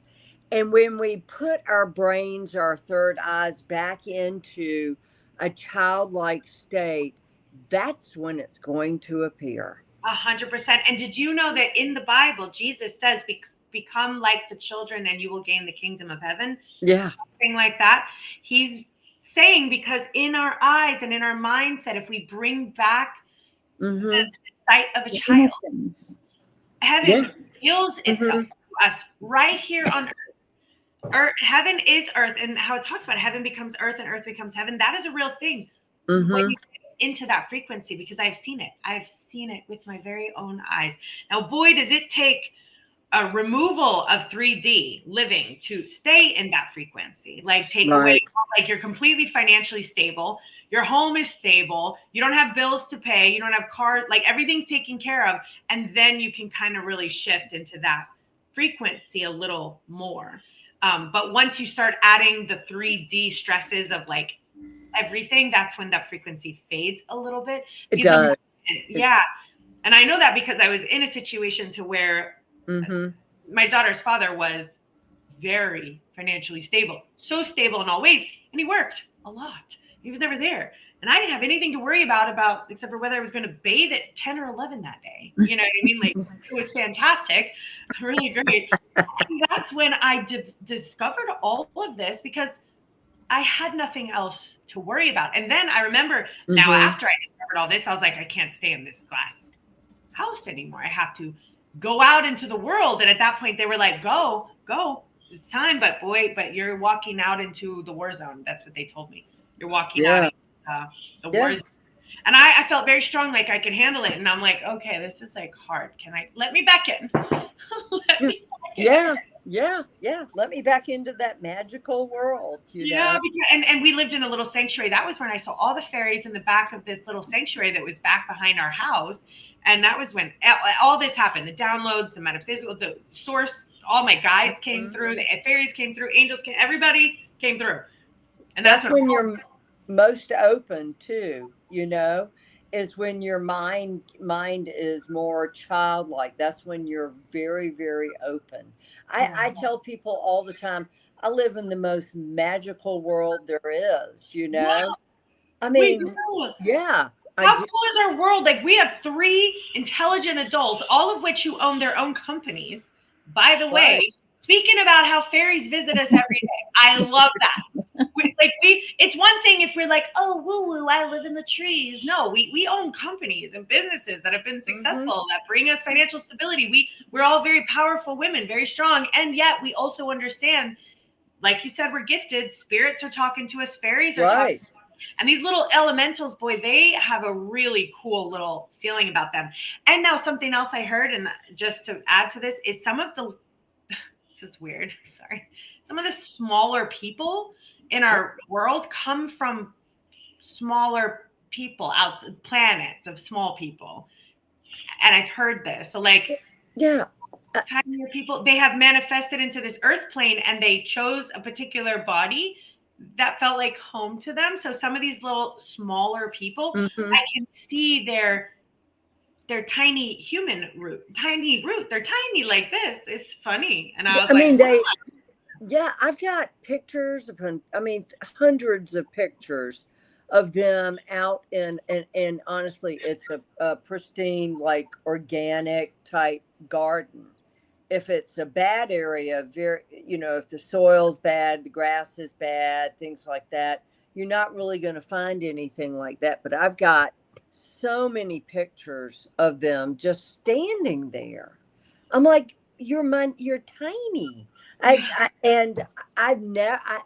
And when we put our brains, our third eyes back into a childlike state, that's when it's going to appear. 100%. And did you know that in the Bible, Jesus says, become like the children and you will gain the kingdom of heaven? Yeah. Something like that. He's saying, because in our eyes and in our mindset, if we bring back the sight of a child, Innocence. heaven reveals itself to us right here on earth. Heaven is earth, and how it talks about heaven becomes earth and earth becomes heaven. That is a real thing. When you get into that frequency, because I've seen it. I've seen it with my very own eyes. Now, boy, does it take a removal of 3D living to stay in that frequency. Like take away, like you're completely financially stable. Your home is stable. You don't have bills to pay. You don't have cars. Like everything's taken care of. And then you can kind of really shift into that frequency a little more. But once you start adding the 3D stresses of like everything, that's when that frequency fades a little bit. It does. Yeah. And I know that because I was in a situation to where my daughter's father was very financially stable, so stable in all ways. And he worked a lot. He was never there. And I didn't have anything to worry about except for whether I was going to bathe at 10 or 11 that day. You know what I mean? Like it was fantastic, really great. And that's when I discovered all of this because I had nothing else to worry about. And then I remember now after I discovered all this, I was like, I can't stay in this glass house anymore. I have to go out into the world. And at that point they were like, go, it's time. But you're walking out into the war zone. That's what they told me. You're walking out into the war zone. And I felt very strong, like I could handle it. And I'm like, okay, this is like hard. Let me back in? Let me back in. Yeah. Let me back into that magical world. Yeah, and we lived in a little sanctuary. That was when I saw all the fairies in the back of this little sanctuary that was back behind our house. And that was when all this happened. The downloads, the metaphysical, the source, all my guides came through, the fairies came through, angels came, everybody came through. And that's when you're most open too, is when your mind is more childlike. That's when you're very, very open. I tell people all the time, I live in the most magical world there is, Wow. I mean, yeah. How cool is our world? Like we have 3 intelligent adults, all of which who own their own companies. By the way, speaking about how fairies visit us every day, I love that. It's one thing if we're like, oh, woo, I live in the trees. No, we own companies and businesses that have been successful, that bring us financial stability. We're all very powerful women, very strong. And yet we also understand, like you said, we're gifted. Spirits are talking to us. Fairies are talking to us. And these little elementals, boy, they have a really cool little feeling about them. And now something else I heard, and just to add to this, is some of the, this is weird, sorry. Some of the smaller people in our world come from smaller people, planets of small people. And I've heard this. So like, tinier people, they have manifested into this earth plane and they chose a particular body that felt like home to them. So some of these little smaller people, I can see their tiny human root. They're tiny like this. It's funny. And I was I've got pictures hundreds of pictures of them out in, and honestly, it's a pristine, like organic type garden. If it's a bad area, if the soil's bad, the grass is bad, things like that, you're not really going to find anything like that. But I've got so many pictures of them just standing there. I'm like, you're tiny.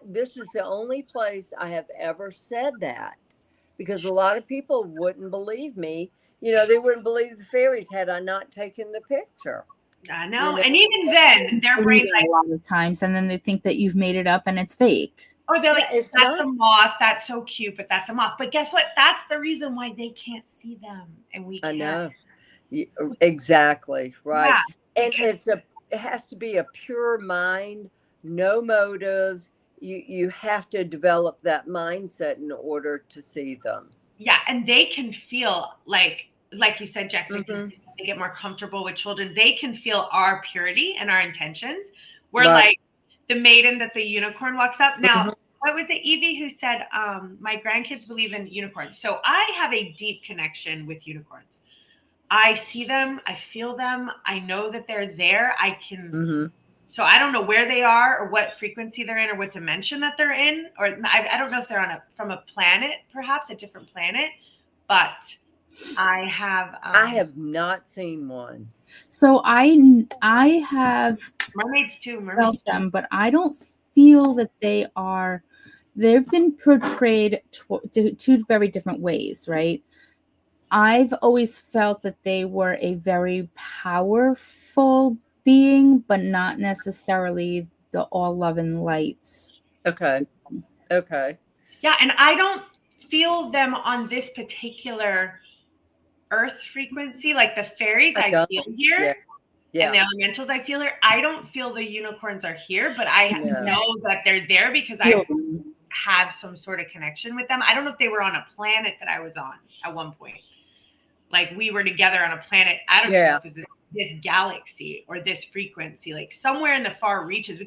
This is the only place I have ever said that, because a lot of people wouldn't believe me. They wouldn't believe the fairies had I not taken the picture. I know. And even then, their brain a lot of times, and then they think that you've made it up and it's fake. Or they're like, that's a moth. That's so cute, but that's a moth. But guess what? That's the reason why they can't see them, and we can. I know. Exactly. Right. Yeah, and it has to be a pure mind, no motives. You have to develop that mindset in order to see them. Yeah, and they can feel like you said, Jackson, Mhm. they get more comfortable with children. They can feel our purity and our intentions. We're Right. like the maiden that the unicorn walks up. Now, Mhm. what was it, Evie, who said, my grandkids believe in unicorns. So I have a deep connection with unicorns. I see them, I feel them, I know that they're there. I can Mhm. So I don't know where they are or what frequency they're in or what dimension that they're in, or I don't know if they're on from a planet, perhaps a different planet, but I have not seen one. So I have mermaids too. felt them, but I don't feel that they are. They've been portrayed two very different ways, right? I've always felt that they were a very powerful being, but not necessarily the all love and light. Okay. Okay. Yeah, and I don't feel them on this particular Earth frequency, like the fairies I feel here. Yeah. And the elementals I feel here. I don't feel the unicorns are here, but I Yeah. know that they're there because I have some sort of connection with them. I don't know if they were on a planet that I was on at one point. Like we were together on a planet. I don't know if it was this galaxy or this frequency, like somewhere in the far reaches.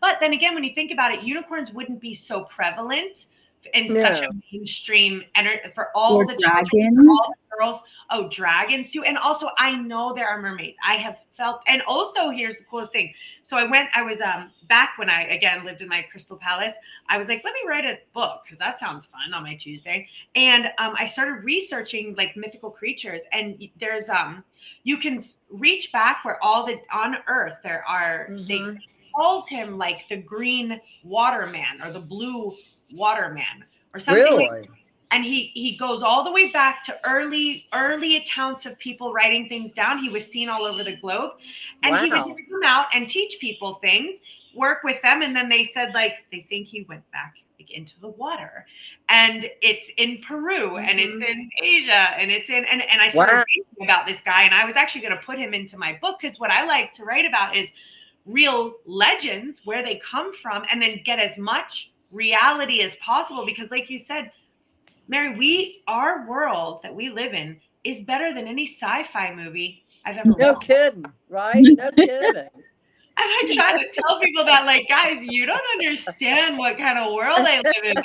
But then again, when you think about it, unicorns wouldn't be so prevalent in such a mainstream for all the dragons, children, for all the girls. Oh, dragons too. And also I know there are mermaids. I have felt, and also here's the coolest thing. So I was back when I again lived in my crystal palace. I was like, let me write a book because that sounds fun on my Tuesday. And I started researching like mythical creatures, and there's you can reach back where on Earth there are they called him like the green waterman or the blue waterman or something. Really? And he goes all the way back to early accounts of people writing things down. He was seen all over the globe, and he would come out and teach people things, work with them, and then they said like they think he went back into the water, and it's in Peru and it's in Asia and it's in and I started reading about this guy, and I was actually going to put him into my book because what I like to write about is real legends, where they come from, and then get as much reality as possible, because like you said, Mary, our world that we live in is better than any sci-fi movie I've ever watched. No kidding, right? No kidding. And I try to tell people that, like, guys, you don't understand what kind of world I live in.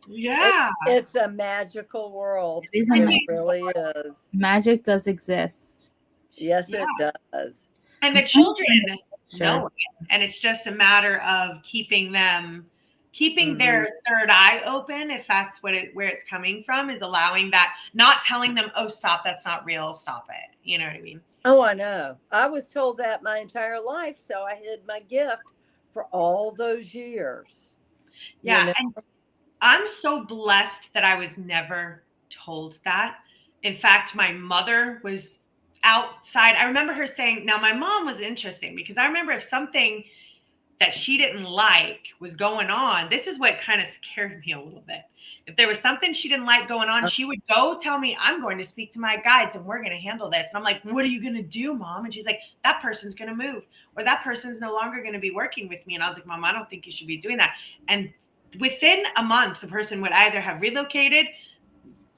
Yeah. It's a magical world. It really is. Magic does exist. Yes, it does. And the children know it. And it's just a matter of keeping their third eye open, if that's where it's coming from, is allowing that, not telling them, oh, stop, that's not real, stop it. You know what I mean? Oh, I know. I was told that my entire life, so I hid my gift for all those years. Yeah, you know? And I'm so blessed that I was never told that. In fact, my mother was outside. I remember her saying, now my mom was interesting because I remember if something that she didn't like was going on, this is what kind of scared me a little bit. If there was something she didn't like going on, she would go tell me, I'm going to speak to my guides and we're going to handle this. And I'm like, what are you going to do, Mom? And she's like, that person's going to move, or that person's no longer going to be working with me. And I was like, Mom, I don't think you should be doing that. And within a month, the person would either have relocated,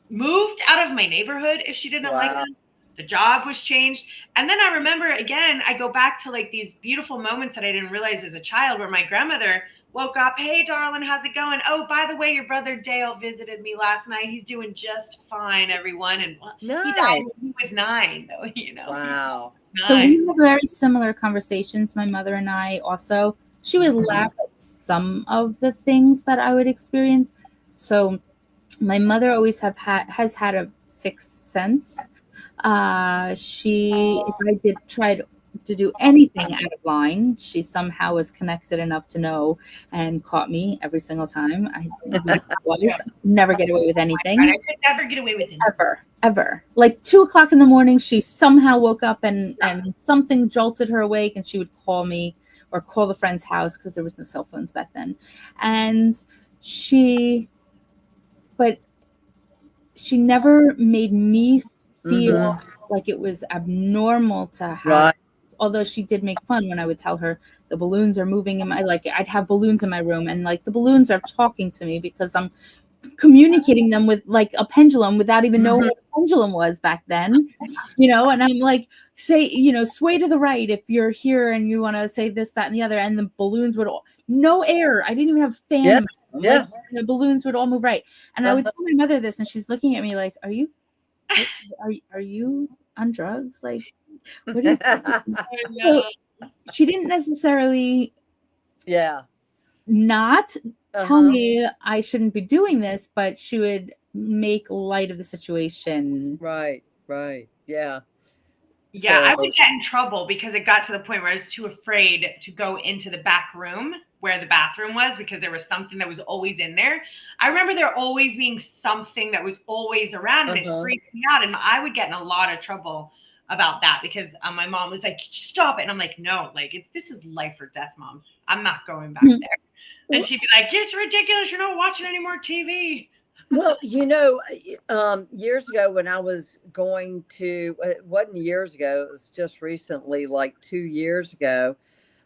moved out of my neighborhood if she didn't like them. The job was changed. And then I remember, again, I go back to like these beautiful moments that I didn't realize as a child, where my grandmother woke up, hey, darling, how's it going? Oh, by the way, your brother Dale visited me last night. He's doing just fine, everyone. And he died when he was 9, though, you know. Wow. So we have very similar conversations, my mother and I also. She would laugh at some of the things that I would experience. So my mother always has had a sixth sense. If I did try to do anything out of line, she somehow was connected enough to know and caught me every single time. I never get away with anything. I could never get away with it. Ever. Like 2:00 in the morning, she somehow woke up and something jolted her awake, and she would call me or call the friend's house because there was no cell phones back then. And she never made me feel like it was abnormal to have although she did make fun when I would tell her the balloons are moving in my, like, I'd have balloons in my room and like the balloons are talking to me because I'm communicating them with like a pendulum without even knowing what a pendulum was back then, and I'm like, say, sway to the right if you're here and you want to say this, that, and the other, and the balloons would all, no air. I didn't even have a fan in my room. Like, the balloons would all move right. And I would tell my mother this, and she's looking at me like, are you on drugs? Like, what are you doing? So she didn't necessarily not tell me I shouldn't be doing this, but she would make light of the situation. Right. Yeah. Yeah, I would get in trouble because it got to the point where I was too afraid to go into the back room where the bathroom was because there was something that was always in there. I remember there always being something that was always around, and it freaked me out. And I would get in a lot of trouble about that because my mom was like, stop it. And I'm like, no, like, this is life or death, Mom. I'm not going back there. And she'd be like, it's ridiculous. You're not watching any more TV. Well, years ago when I was going to, it wasn't years ago, it was just recently, like 2 years ago,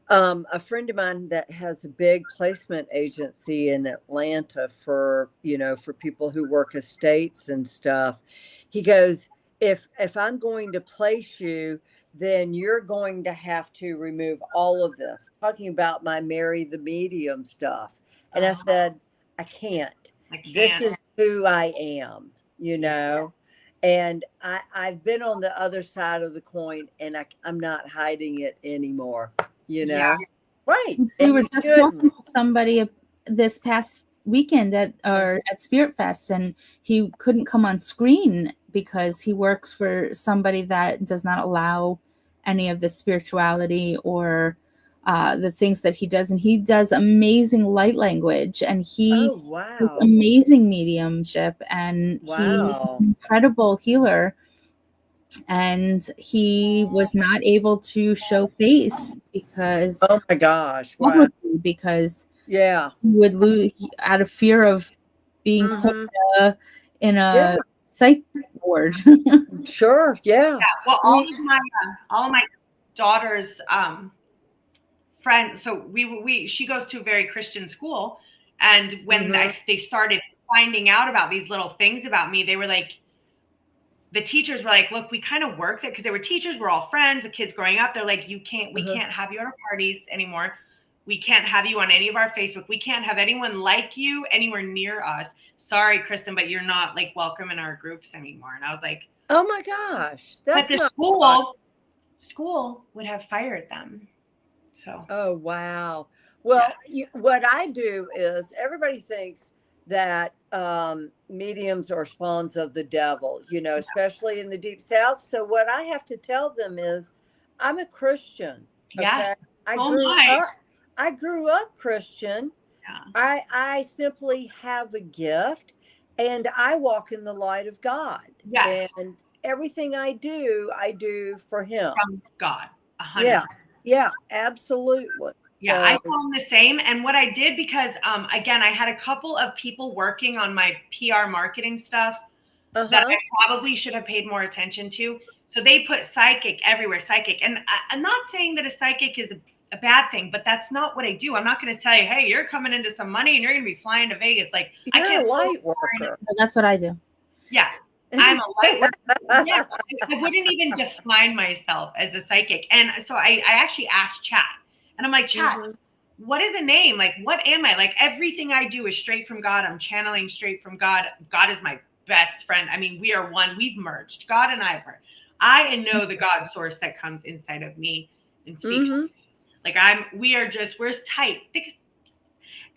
a friend of mine that has a big placement agency in Atlanta for people who work estates and stuff. He goes, if I'm going to place you, then you're going to have to remove all of this, talking about my Mary the Medium stuff. And I said, I can't. This is who I am, and I've been on the other side of the coin, and I'm not hiding it anymore, Right. We were just talking to somebody this past weekend at Spirit Fest, and he couldn't come on screen because he works for somebody that does not allow any of the spirituality or the things that he does. And he does amazing light language, and he does amazing mediumship, and he's an incredible healer. And he was not able to show face because oh my gosh, because he would lose out of fear of being put in a psych ward. Sure. Yeah. Well, all of my daughter's friend, so she goes to a very Christian school, and when they started finding out about these little things about me, they were like, the teachers were like, look, we kind of work there because they were teachers, we're all friends, the kids growing up. They're like, we can't have you at our parties anymore. We can't have you on any of our Facebook. We can't have anyone like you anywhere near us. Sorry, Kristen, but you're not like welcome in our groups anymore. And I was like, oh my gosh, but the school would have fired them. So. Oh, wow. Well, what I do is everybody thinks that mediums are spawns of the devil, especially in the Deep South. So what I have to tell them is I'm a Christian. Yes. Okay? I grew up Christian. Yeah. I simply have a gift, and I walk in the light of God. Yes. And everything I do for him. From God. 100%. Yeah, absolutely. Yeah, I saw them the same. And what I did, because again, I had a couple of people working on my PR marketing stuff that I probably should have paid more attention to. So they put psychic everywhere, psychic. And I'm not saying that a psychic is a bad thing, but that's not what I do. I'm not going to tell you, hey, you're coming into some money and you're going to be flying to Vegas. Like, you're a light worker. That's what I do. Yeah. I'm a light worker. Yeah, I wouldn't even define myself as a psychic. And so I actually asked Chat. And I'm like, Chat, what is a name? Like, what am I? Like, everything I do is straight from God. I'm channeling straight from God. God is my best friend. I mean, we are one. We've merged. God and I are. I know the God source that comes inside of me and speaks. Like, we're tight.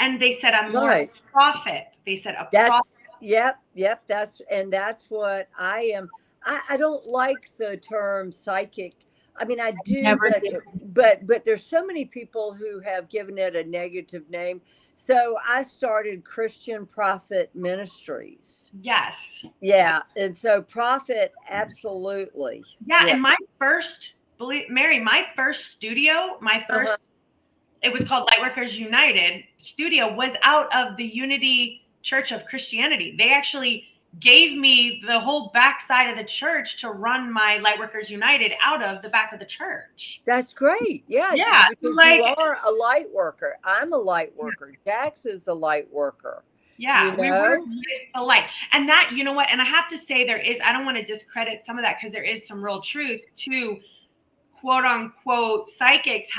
And they said, I'm more a prophet. They said, a prophet. Yep. That's what I am. I don't like the term psychic. I mean, I do, but there's so many people who have given it a negative name. So I started Christian Prophet Ministries. Yes. Yeah. And so prophet, absolutely. Yeah. And my first, my first studio, it was called Lightworkers United studio, was out of the Unity Church of Christianity. They actually gave me the whole backside of the church to run my Lightworkers United out of the back of the church. That's great. Yeah. Yeah. Because Like, you are a light worker. I'm a light worker. Jax is a light worker. yeah, You we know? work with the light. And that, you know what? And I have to say I don't want to discredit some of that because there is some real truth to quote unquote psychics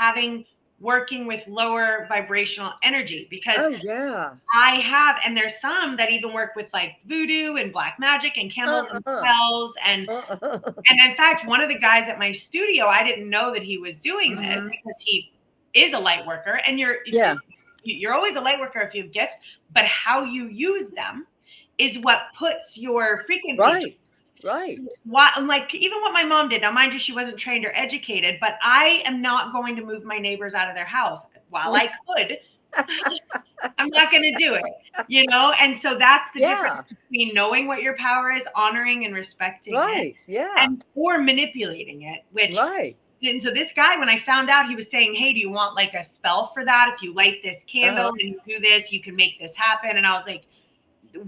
working with lower vibrational energy, because Oh, yeah. I have, and there's some that even work with like voodoo and black magic and candles and spells. And in fact, one of the guys at my studio, I didn't know that he was doing this because he is a light worker, and you're always a light worker if you have gifts, but how you use them is what puts your frequency. Right. Like even what my mom did. Now, mind you, she wasn't trained or educated, but I am not going to move my neighbors out of their house. While I could, I'm not going to do it, you know? And so that's the difference between knowing what your power is, honoring and respecting it, or manipulating it, And so this guy, when I found out, he was saying, hey, do you want like a spell for that? If you light this candle and you do this, you can make this happen. And I was like,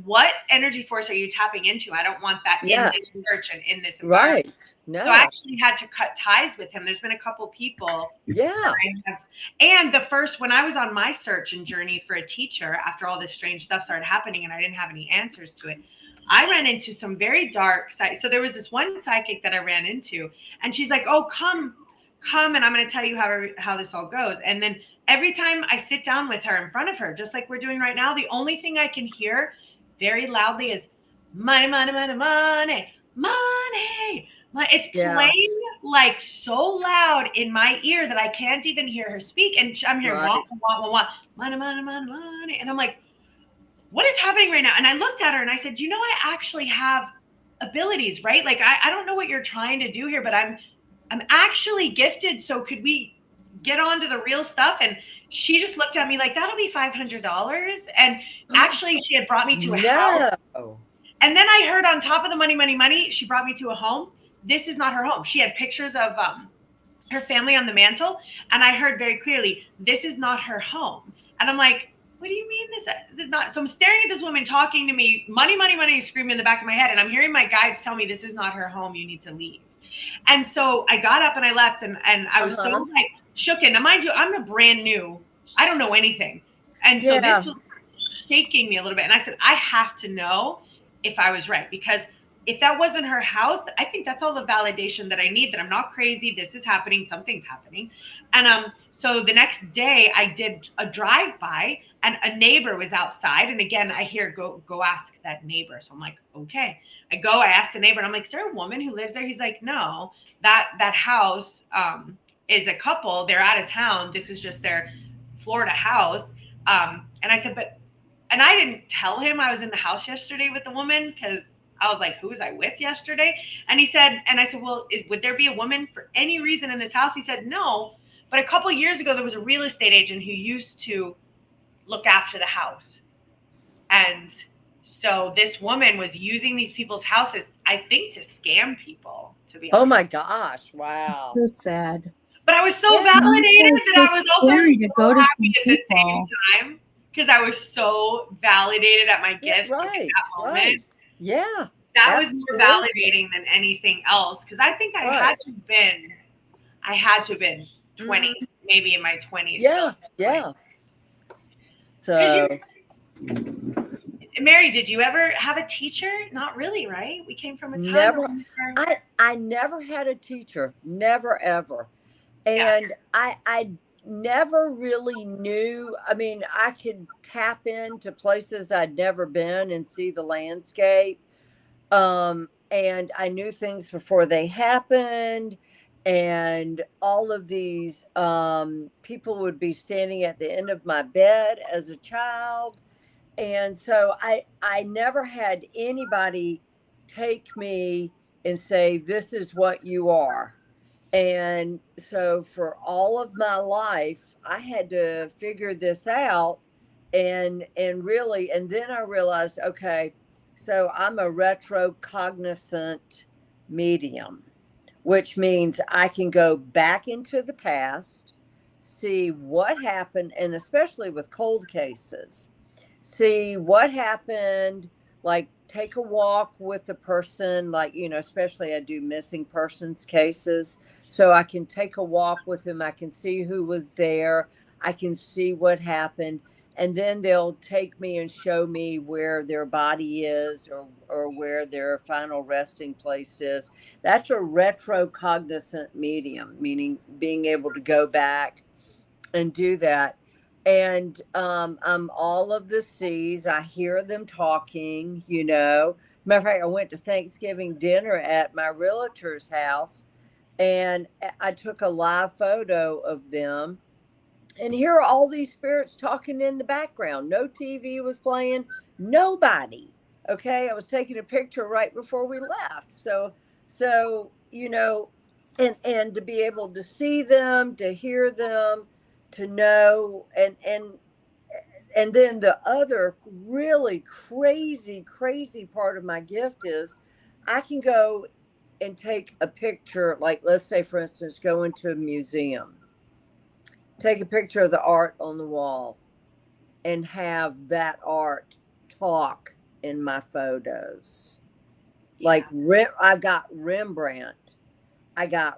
what energy force are you tapping into? I don't want that in this church and in this environment. Right. No. So I actually had to cut ties with him. There's been a couple people. Yeah. And when I was on my search and journey for a teacher, after all this strange stuff started happening and I didn't have any answers to it, I ran into some very dark sides. So there was this one psychic that I ran into, and she's like, oh, come, and I'm going to tell you how this all goes. And then every time I sit down with her in front of her, just like we're doing right now, the only thing I can hear very loudly is money, money, money, money, money. It's playing like so loud in my ear that I can't even hear her speak. And I'm hearing want, money, money, money, money. And I'm like, what is happening right now? And I looked at her and I said, you know, I actually have abilities, right? Like, I don't know what you're trying to do here, but I'm actually gifted. So could we get on to the real stuff? And she just looked at me like, that'll be $500. And actually she had brought me to a house. And then I heard on top of the money, money, money, she brought me to a home. This is not her home. She had pictures of her family on the mantle. And I heard very clearly, this is not her home. And I'm like, what do you mean this is not? So I'm staring at this woman talking to me, money, money, money, screaming in the back of my head. And I'm hearing my guides tell me, this is not her home. You need to leave. And so I got up and I left, and I was so like shooken. Now, mind you, I'm a brand new, I don't know anything. And so this was shaking me a little bit. And I said, I have to know if I was right, because if that wasn't her house, I think that's all the validation that I need, that I'm not crazy. This is happening. Something's happening. And so the next day I did a drive-by, and a neighbor was outside. And again, I hear, go ask that neighbor. So I'm like, okay. I asked the neighbor, and I'm like, is there a woman who lives there? He's like, no, that house is a couple. They're out of town. This is just their Florida house. And I said, and I didn't tell him I was in the house yesterday with the woman, because I was like, who was I with yesterday? And he said, and I said, well, would there be a woman for any reason in this house? He said, no. But a couple years ago, there was a real estate agent who used to look after the house. And so this woman was using these people's houses, I think, to scam people, to be honest. Oh my gosh. Wow. So sad. But I was so validated that I was also so happy at the same time, because I was so validated at my gifts at that moment. Right. Yeah. That was more validating than anything else, because I think I had to have been 20s, maybe in my 20s. Yeah. So, Mary, did you ever have a teacher? Not really, right? We came from a time. Never. I never had a teacher. Never, ever. And I never really knew. I mean, I could tap into places I'd never been and see the landscape. And I knew things before they happened. And all of these people would be standing at the end of my bed as a child. And so I never had anybody take me and say, this is what you are. And so for all of my life, I had to figure this out. And then I realized, okay, so I'm a retrocognizant medium, which means I can go back into the past, see what happened, and especially with cold cases, see what happened like take a walk with the person, like, you know, especially I do missing persons cases. So I can take a walk with them. I can see who was there. I can see what happened. And then they'll take me and show me where their body is, or where their final resting place is. That's a retrocognizant medium, meaning being able to go back and do that. And I'm all of the C's. I hear them talking, you know. Matter of fact, I went to Thanksgiving dinner at my realtor's house, and I took a live photo of them. And here are all these spirits talking in the background. No TV was playing, nobody. Okay, I was taking a picture right before we left. So you know, and to be able to see them, to hear them, to know, and then the other really crazy part of my gift is I can go and take a picture, like let's say for instance, go into a museum, take a picture of the art on the wall, and have that art talk in my photos. Like I've got Rembrandt. I got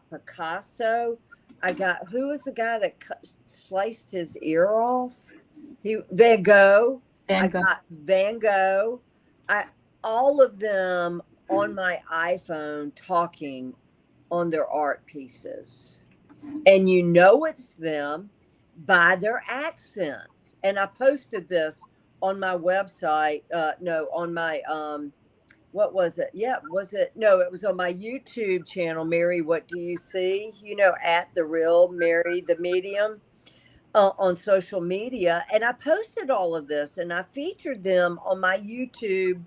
Picasso. I got, who was the guy that sliced his ear off? Van Gogh. I got Van Gogh. All of them on my iPhone talking on their art pieces. And you know it's them by their accents. And I posted this on my website. No, on my what was it? Yeah, was it? No, it was on my YouTube channel, Mary, What Do You See? You know, at The Real Mary, the Medium, on social media. And I posted all of this, and I featured them on my YouTube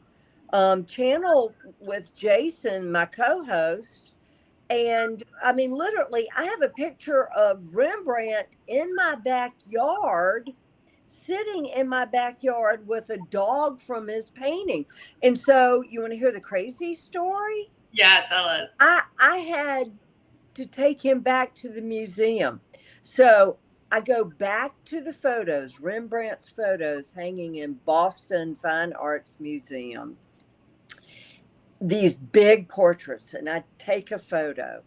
channel with Jason, my co-host. And I mean, literally, I have a picture of Rembrandt in my backyard, sitting in my backyard with a dog from his painting. And so, you want to hear the crazy story? Yeah, tell us. I had to take him back to the museum. So I go back to the photos, Rembrandt's photos hanging in Boston Fine Arts Museum. These big portraits, and I take a photo,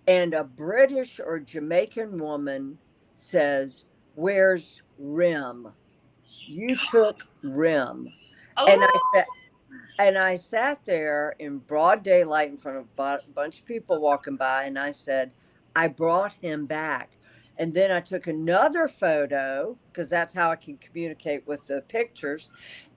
and a British or Jamaican woman says, "Where's Rem? You took Rem." Oh. And I sat there in broad daylight in front of a bunch of people walking by, and I said, "I brought him back." And then I took another photo, because that's how I can communicate with the pictures.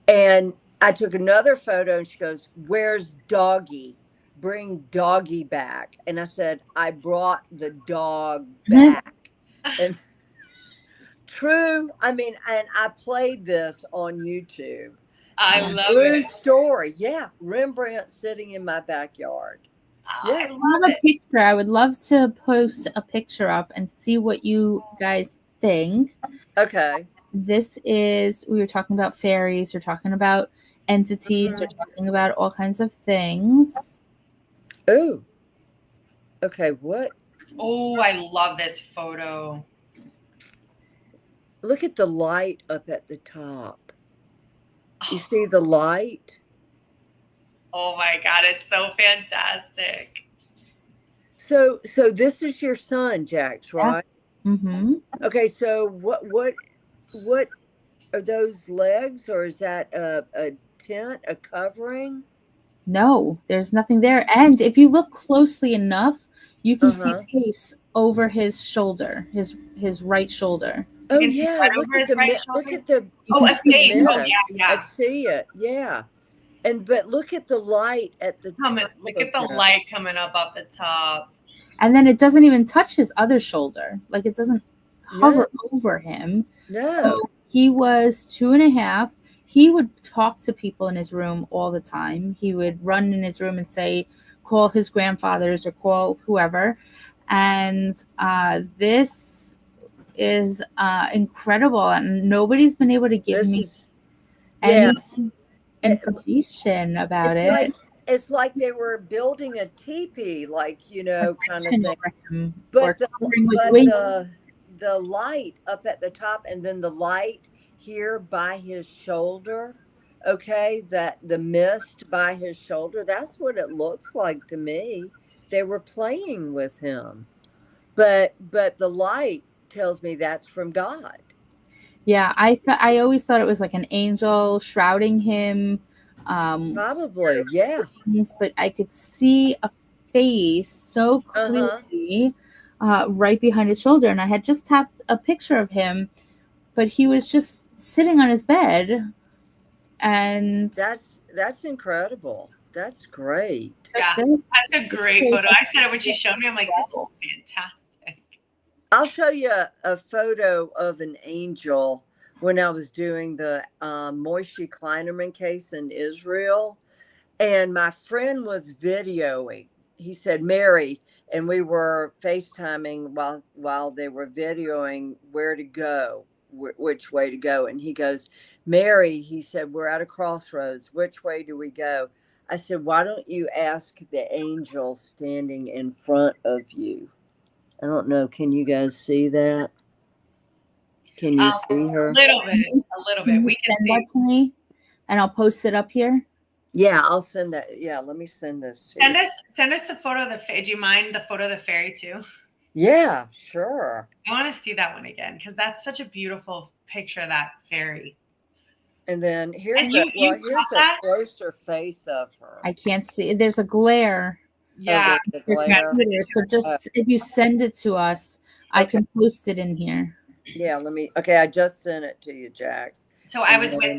And I took another photo, and she goes, "Where's Doggy? Bring Doggy back." And I said, "I brought the dog back." And true. I mean, and I played this on YouTube. I love True it. story. Yeah. Rembrandt sitting in my backyard. Oh, Yeah. I I love have a it. picture. I would love to post a picture up and see what you guys think. Okay. This is, we were talking about fairies, we're talking about entities, we're talking about all kinds of things. Ooh. Okay. What? Oh, I love this photo. Look at the light up at the top. You see the light? Oh my God, it's so fantastic. So this is your son, Jax, right? Mm-hmm. Okay. So what are those legs, or is that a tent, a covering? No, there's nothing there. And if you look closely enough, you can see face over his shoulder, his right shoulder. Oh can see yeah, right look over at his the right look shoulder? at the Oh, a look at the face. Oh, mist. yeah. I see it. Yeah. But look at the light at the top. Look at of the light coming up off the top. And then it doesn't even touch his other shoulder. Like it doesn't hover over him. No. So he was 2.5. He would talk to people in his room all the time. He would run in his room and say, call his grandfathers or call whoever. And this is incredible. And nobody's been able to give me any information about it. It's like they were building a teepee, like, you know, kind of thing. But the light up at the top, and then the light here by his shoulder. Okay, that the mist by his shoulder, that's what it looks like to me. They were playing with him. But the light tells me that's from God. Yeah, I always thought it was like an angel shrouding him. Probably, yeah. But I could see a face so Uh-huh. clearly right behind his shoulder. And I had just tapped a picture of him, but he was just sitting on his bed. And That's incredible. That's great. Yeah, that's a great photo. I said it when she showed me. I'm like, this is fantastic. I'll show you a photo of an angel when I was doing the Moshe Kleinerman case in Israel. And my friend was videoing. He said, Mary, and we were FaceTiming while they were videoing where to go, which way to go. And he goes, Mary, he said, we're at a crossroads. Which way do we go? I said, why don't you ask the angel standing in front of you? I don't know. Can you guys see that? Can you see her? A little bit. We can send that to me, and I'll post it up here. Yeah, I'll send that. Yeah, let me send this to you. Send us the photo of the fairy. Do you mind the photo of the fairy too? Yeah, sure. I want to see that one again because that's such a beautiful picture of that fairy. And then here's a closer face of her. I can't see. There's a glare. Yeah. Oh, the glare. So just if you send it to us, I can post it in here. Yeah, okay, I just sent it to you, Jax. So I was with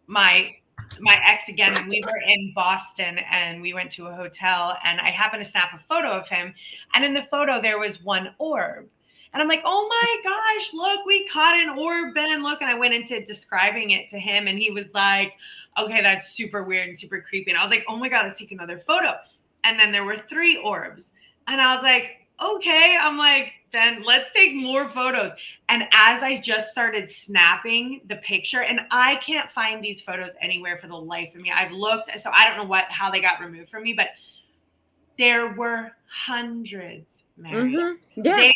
my ex again, and we were in Boston, and we went to a hotel, and I happened to snap a photo of him, and in the photo there was one orb, and I'm like, oh my gosh, look, we caught an orb, Ben, look. And I went into describing it to him, and he was like, okay, that's super weird and super creepy. And I was like, oh my God, let's take another photo. And then there were 3 orbs, and I was like, okay. I'm like, Ben, let's take more photos. And as I just started snapping the picture, and I can't find these photos anywhere for the life of me. I've looked, so I don't know how they got removed from me, but there were hundreds, Mary. Mm-hmm. Yeah.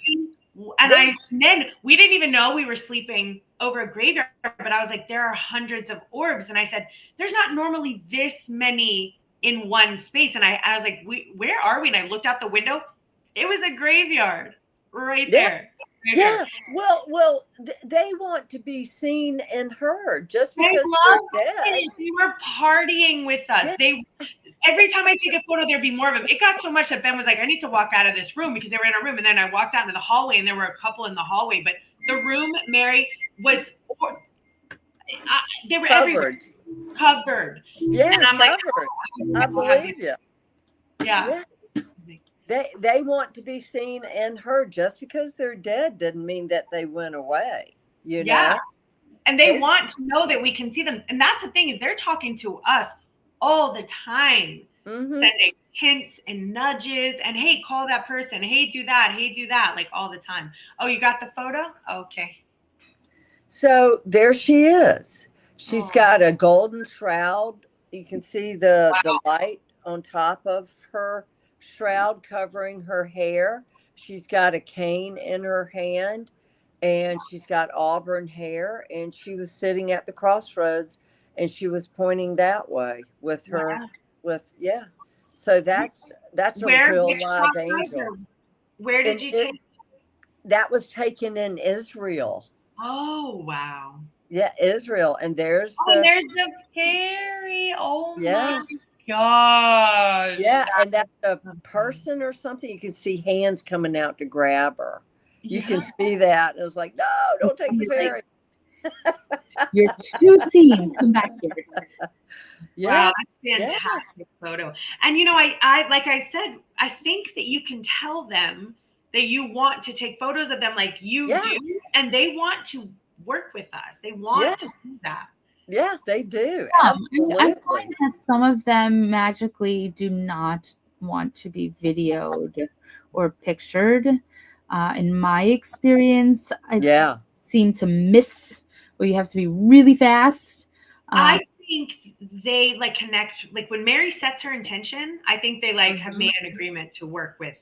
Then we didn't even know we were sleeping over a graveyard, but I was like, there are hundreds of orbs. And I said, there's not normally this many in one space. And I was like, where are we? And I looked out the window. It was a graveyard right there. Right yeah. there. Well, they want to be seen and heard just because they're dead. They were partying with us. Yeah. Every time I take a photo, there'd be more of them. It got so much that Ben was like, I need to walk out of this room because they were in a room. And then I walked out into the hallway, and there were a couple in the hallway. But the room, Mary, was they were covered. Yeah, and I'm covered. Like, I believe you. Yeah. They want to be seen and heard. Just because they're dead doesn't mean that they went away. You know? And they want to know that we can see them. And that's the thing, is they're talking to us all the time, sending hints and nudges and, hey, call that person. Hey, do that. Like all the time. Oh, you got the photo? Okay. So there she is. She's got a golden shroud. You can see the light on top of her shroud covering her hair. She's got a cane in her hand, and she's got auburn hair, and she was sitting at the crossroads, and she was pointing that way with her so that's a real live angel. Where did you take that? Was taken in Israel. Oh wow. Yeah, Israel. And there's the fairy. Oh yeah. My gosh. Yeah, and that's a person or something. You can see hands coming out to grab her. You can see that. It was like, no, don't take the fairy. You're too seen. Come back here. Yeah. Wow, that's fantastic photo. And I like I said, I think that you can tell them that you want to take photos of them like you do, and they want to work with us. They want to do that. Yeah, they do. I find that some of them magically do not want to be videoed or pictured. In my experience, I seem to miss, or you have to be really fast. I think they connect, when Mary sets her intention, I think they have made an agreement to work with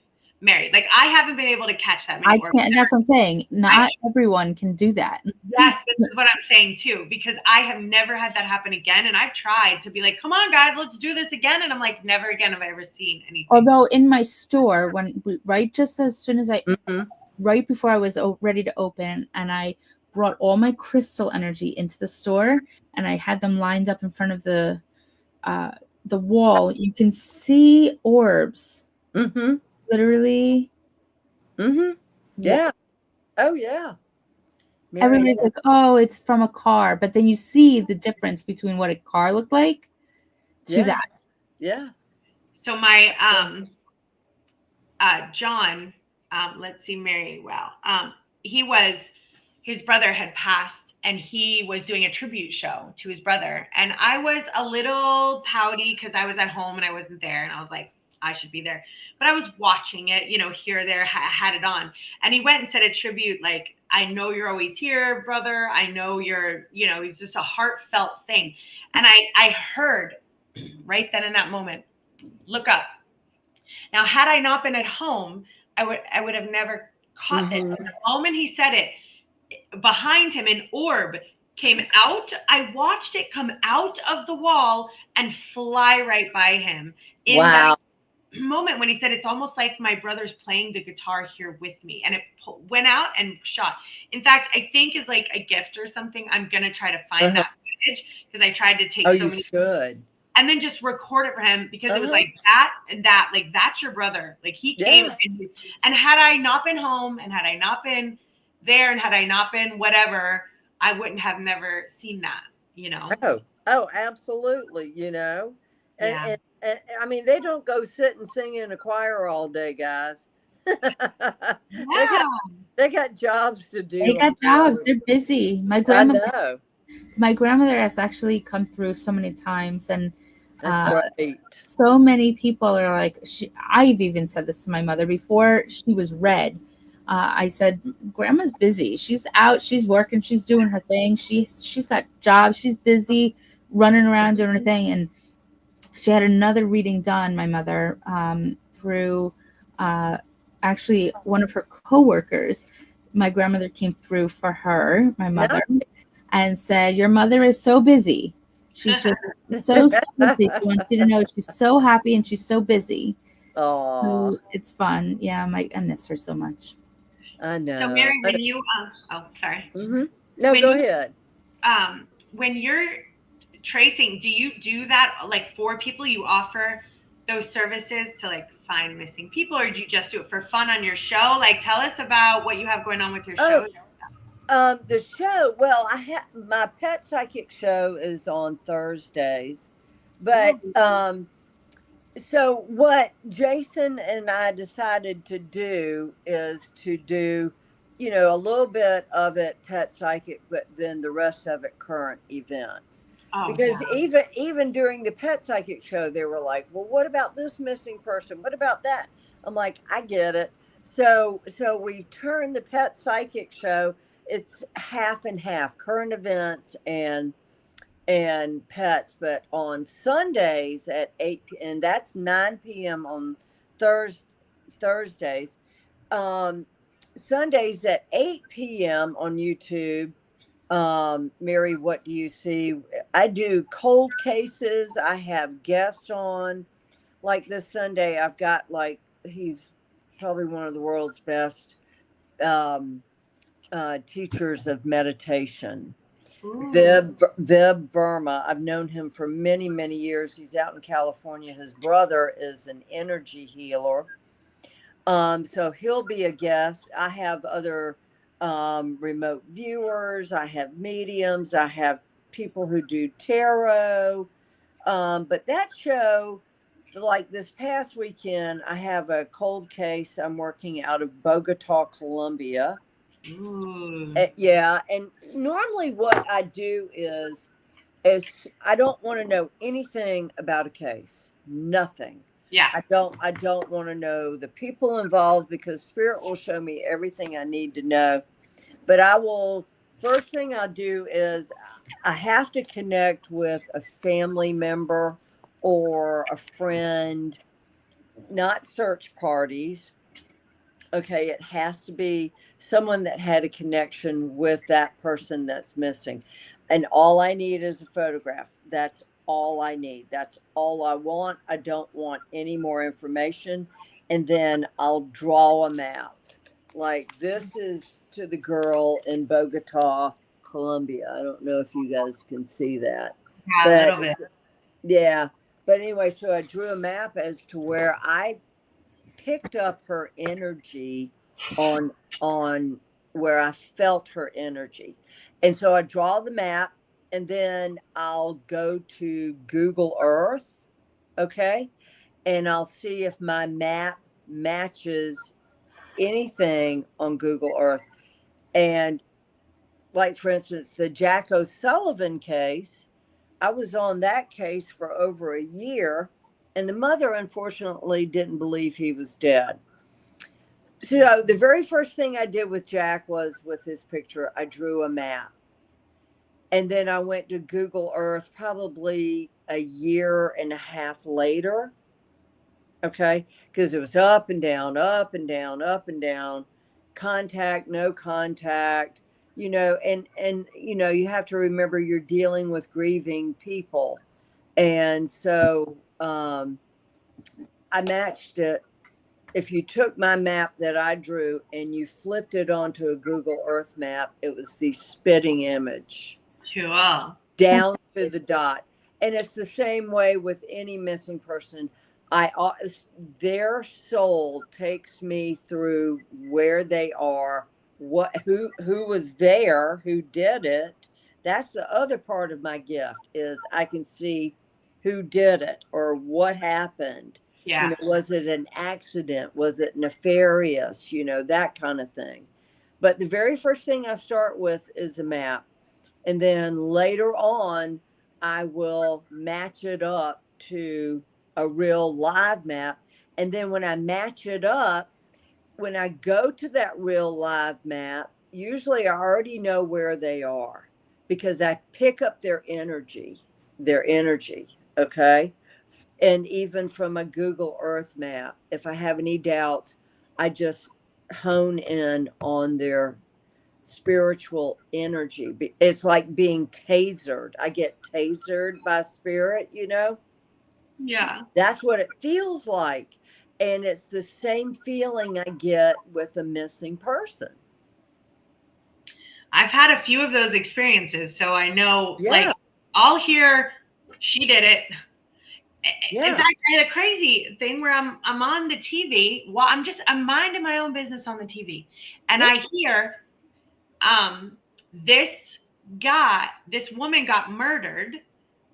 Mary. Like I haven't been able to catch that I many orbs. can't. That's what I'm saying. Not everyone can do that. Yes, this is what I'm saying too, because I have never had that happen again. And I've tried to be like, come on, guys, let's do this again. And I'm like, never again have I ever seen anything. Although in my store, just as soon as Mm-hmm. right before I was ready to open, and I brought all my crystal energy into the store, and I had them lined up in front of the wall. You can see orbs. Mm-hmm. Literally. Mm-hmm. Yeah. Oh yeah. Everybody's like, oh, it's from a car. But then you see the difference between what a car looked like to that. Yeah. So my John, let's see, Mary, his brother had passed, and he was doing a tribute show to his brother. And I was a little pouty because I was at home and I wasn't there. And I was like, I should be there. But I was watching it, here or there, had it on. And he went and said a tribute, like, I know you're always here, brother. I know you're, it's just a heartfelt thing. And I heard right then in that moment, look up. Now, had I not been at home, I would have never caught this. And the moment he said it, behind him, an orb came out. I watched it come out of the wall and fly right by him. In that moment when he said, it's almost like my brother's playing the guitar here with me, and it went out and shot. In fact, I think is like a gift or something. I'm gonna try to find that footage, because I tried to take so many. Should. And then just record it for him, because it was like that and that, like, that's your brother. Like he came and had I not been home, and had I not been there, and had I not been whatever, I wouldn't have never seen that, Oh, absolutely. And I mean, they don't go sit and sing in a choir all day, guys. They got jobs to do. They got jobs. They're busy. My grandmother has actually come through so many times, and that's great. So many people are like, I've even said this to my mother before she was read. I said, Grandma's busy. She's out. She's working. She's doing her thing. She's got jobs. She's busy running around doing her thing. And she had another reading done, my mother, through actually one of her coworkers. My grandmother came through for her, my mother, and said, your mother is so busy. She's just so busy. She wants you to know she's so happy and she's so busy. So it's fun. Yeah, I miss her so much. I know. So Mary, when you sorry. Mm-hmm. No, go ahead. When you're tracing, do you do that like for people? You offer those services to like find missing people, or do you just do it for fun on your show? Like, tell us about what you have going on with your show. The show, well, my pet psychic show is on Thursdays, but so what Jason and I decided to do is to do, a little bit of it pet psychic, but then the rest of it current events. Because even during the pet psychic show, they were like, well, what about this missing person? What about that? I'm like, I get it. So we turned the pet psychic show. It's half and half, current events and pets. But on Sundays at 8 p.m., and that's 9 p.m. on Thursdays. Sundays at 8 p.m. on YouTube. Mary, what do you see? I do cold cases. I have guests on. Like this Sunday, I've got he's probably one of the world's best teachers of meditation. Vib Verma. I've known him for many, many years. He's out in California. His brother is an energy healer. So he'll be a guest. I have other remote viewers. I have mediums. I have people who do tarot. But that show, like this past weekend, I have a cold case. I'm working out of Bogota, Colombia. Yeah. And normally what I do is I don't want to know anything about a case. Nothing. Yeah. I don't want to know the people involved, because Spirit will show me everything I need to know. But first thing I'll do is I have to connect with a family member or a friend, not search parties. Okay, it has to be someone that had a connection with that person that's missing. And all I need is a photograph. That's all I need. That's all I want. I don't want any more information. And then I'll draw a map. Like this is to the girl in Bogota, Colombia. I don't know if you guys can see that. Yeah, a But little bit. yeah. But anyway, so I drew a map as to where I picked up her energy on where I felt her energy. And so I draw the map and then I'll go to Google Earth, okay? And I'll see if my map matches anything on Google Earth. And like for instance, the Jack O'Sullivan case, I was on that case for over a year, and the mother unfortunately didn't believe he was dead. So the very first thing I did with Jack was with his picture, I drew a map. And then I went to Google Earth probably a year and a half later. Okay. Because it was up and down, up and down, up and down, contact, no contact, and you have to remember you're dealing with grieving people. And so I matched it. If you took my map that I drew and you flipped it onto a Google Earth map, it was the spitting image Cool. down to the dot. And it's the same way with any missing person. Their soul takes me through where they are, who was there, who did it. That's the other part of my gift is I can see who did it or what happened. Yeah. Was it an accident? Was it nefarious? That kind of thing. But the very first thing I start with is a map. And then later on, I will match it up to a real live map. And then when I match it up, when I go to that real live map, usually I already know where they are because I pick up their energy. Okay. And even from a Google Earth map, if I have any doubts, I just hone in on their spiritual energy. It's like being tasered. I get tasered by spirit, Yeah. That's what it feels like. And it's the same feeling I get with a missing person. I've had a few of those experiences, so I know. Yeah. Like I'll hear she did it. Yeah. In fact, I had a crazy thing where I'm on the TV while I'm minding my own business on the TV, and Yeah. I hear this woman got murdered,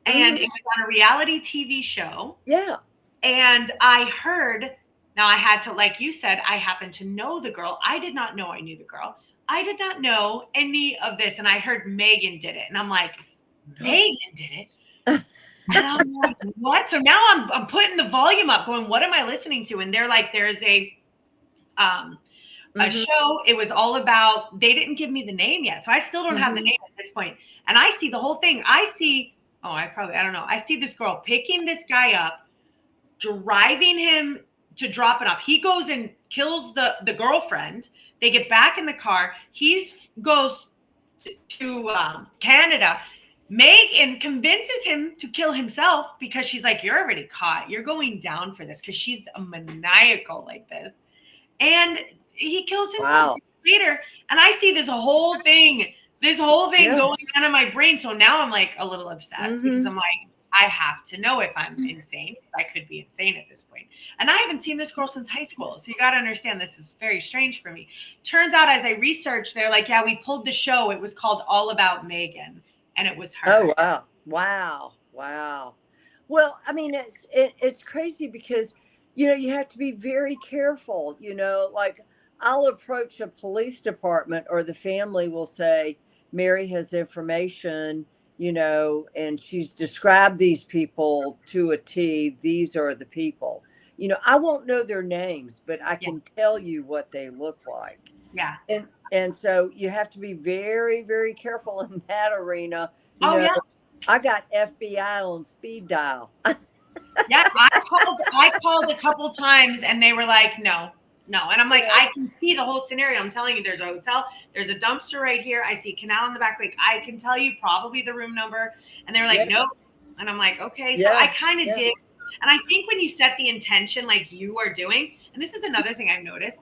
and it was on a reality TV show. Yeah. And I heard, now I had to, like you said, I happen to know the girl. I did not know I knew the girl. I did not know any of this. And I heard Megan did it. And I'm like, Megan did it? And I'm like, what? So now I'm putting the volume up going, what am I listening to? And they're like, there's a show. It was all about, they didn't give me the name yet. So I still don't have the name at this point. And I see the whole thing. I don't know. I see this girl picking this guy up, driving him to drop it off. He goes and kills the girlfriend. They get back in the car. He goes to Canada. Megan convinces him to kill himself because she's like, you're already caught. You're going down for this, because she's a maniacal like this. And he kills himself later. And I see this whole thing going on in my brain. So now I'm like a little obsessed because I'm like, I have to know if I'm insane. I could be insane at this point. And I haven't seen this girl since high school. So you got to understand, this is very strange for me. Turns out as I researched, they're like, yeah, we pulled the show. It was called All About Megan. And it was her. Oh, wow. Well, I mean, it's crazy because, you have to be very careful, like I'll approach a police department or the family will say, Mary has information, and she's described these people to a T. These are the people. I won't know their names, but I can tell you what they look like. Yeah. And so you have to be very, very careful in that arena. Yeah. I got FBI on speed dial. Yeah, I called a couple times and they were like, no. No. And I'm like, I can see the whole scenario. I'm telling you, there's a hotel, there's a dumpster right here. I see a canal in the back. Like, I can tell you probably the room number. And they were like, nope. And I'm like, okay. So I kind of did. And I think when you set the intention like you are doing, and this is another thing I've noticed,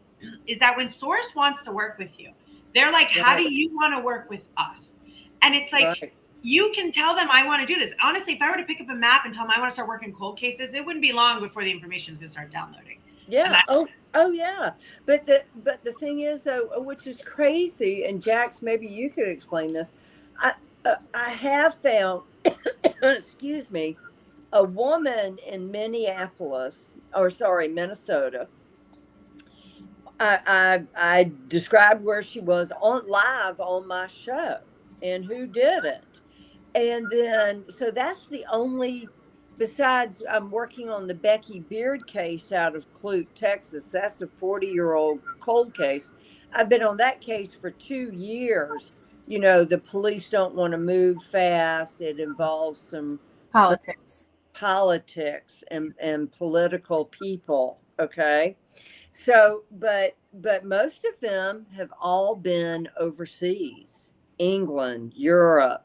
is that when Source wants to work with you, they're like, how do you want to work with us? And it's like, you can tell them, I want to do this. Honestly, if I were to pick up a map and tell them I want to start working cold cases, it wouldn't be long before the information is going to start downloading. Yeah. Oh yeah. But the thing is, though, which is crazy, and Jax, maybe you could explain this. I have found, excuse me, a woman in Minnesota. I described where she was live on my show and who did it. And then, so that's the only, besides I'm working on the Becky Beard case out of Clute, Texas. That's a 40-year-old cold case. I've been on that case for 2 years. You know, the police don't want to move fast. It involves some politics and political people. Okay. So, but most of them have all been overseas, England, Europe,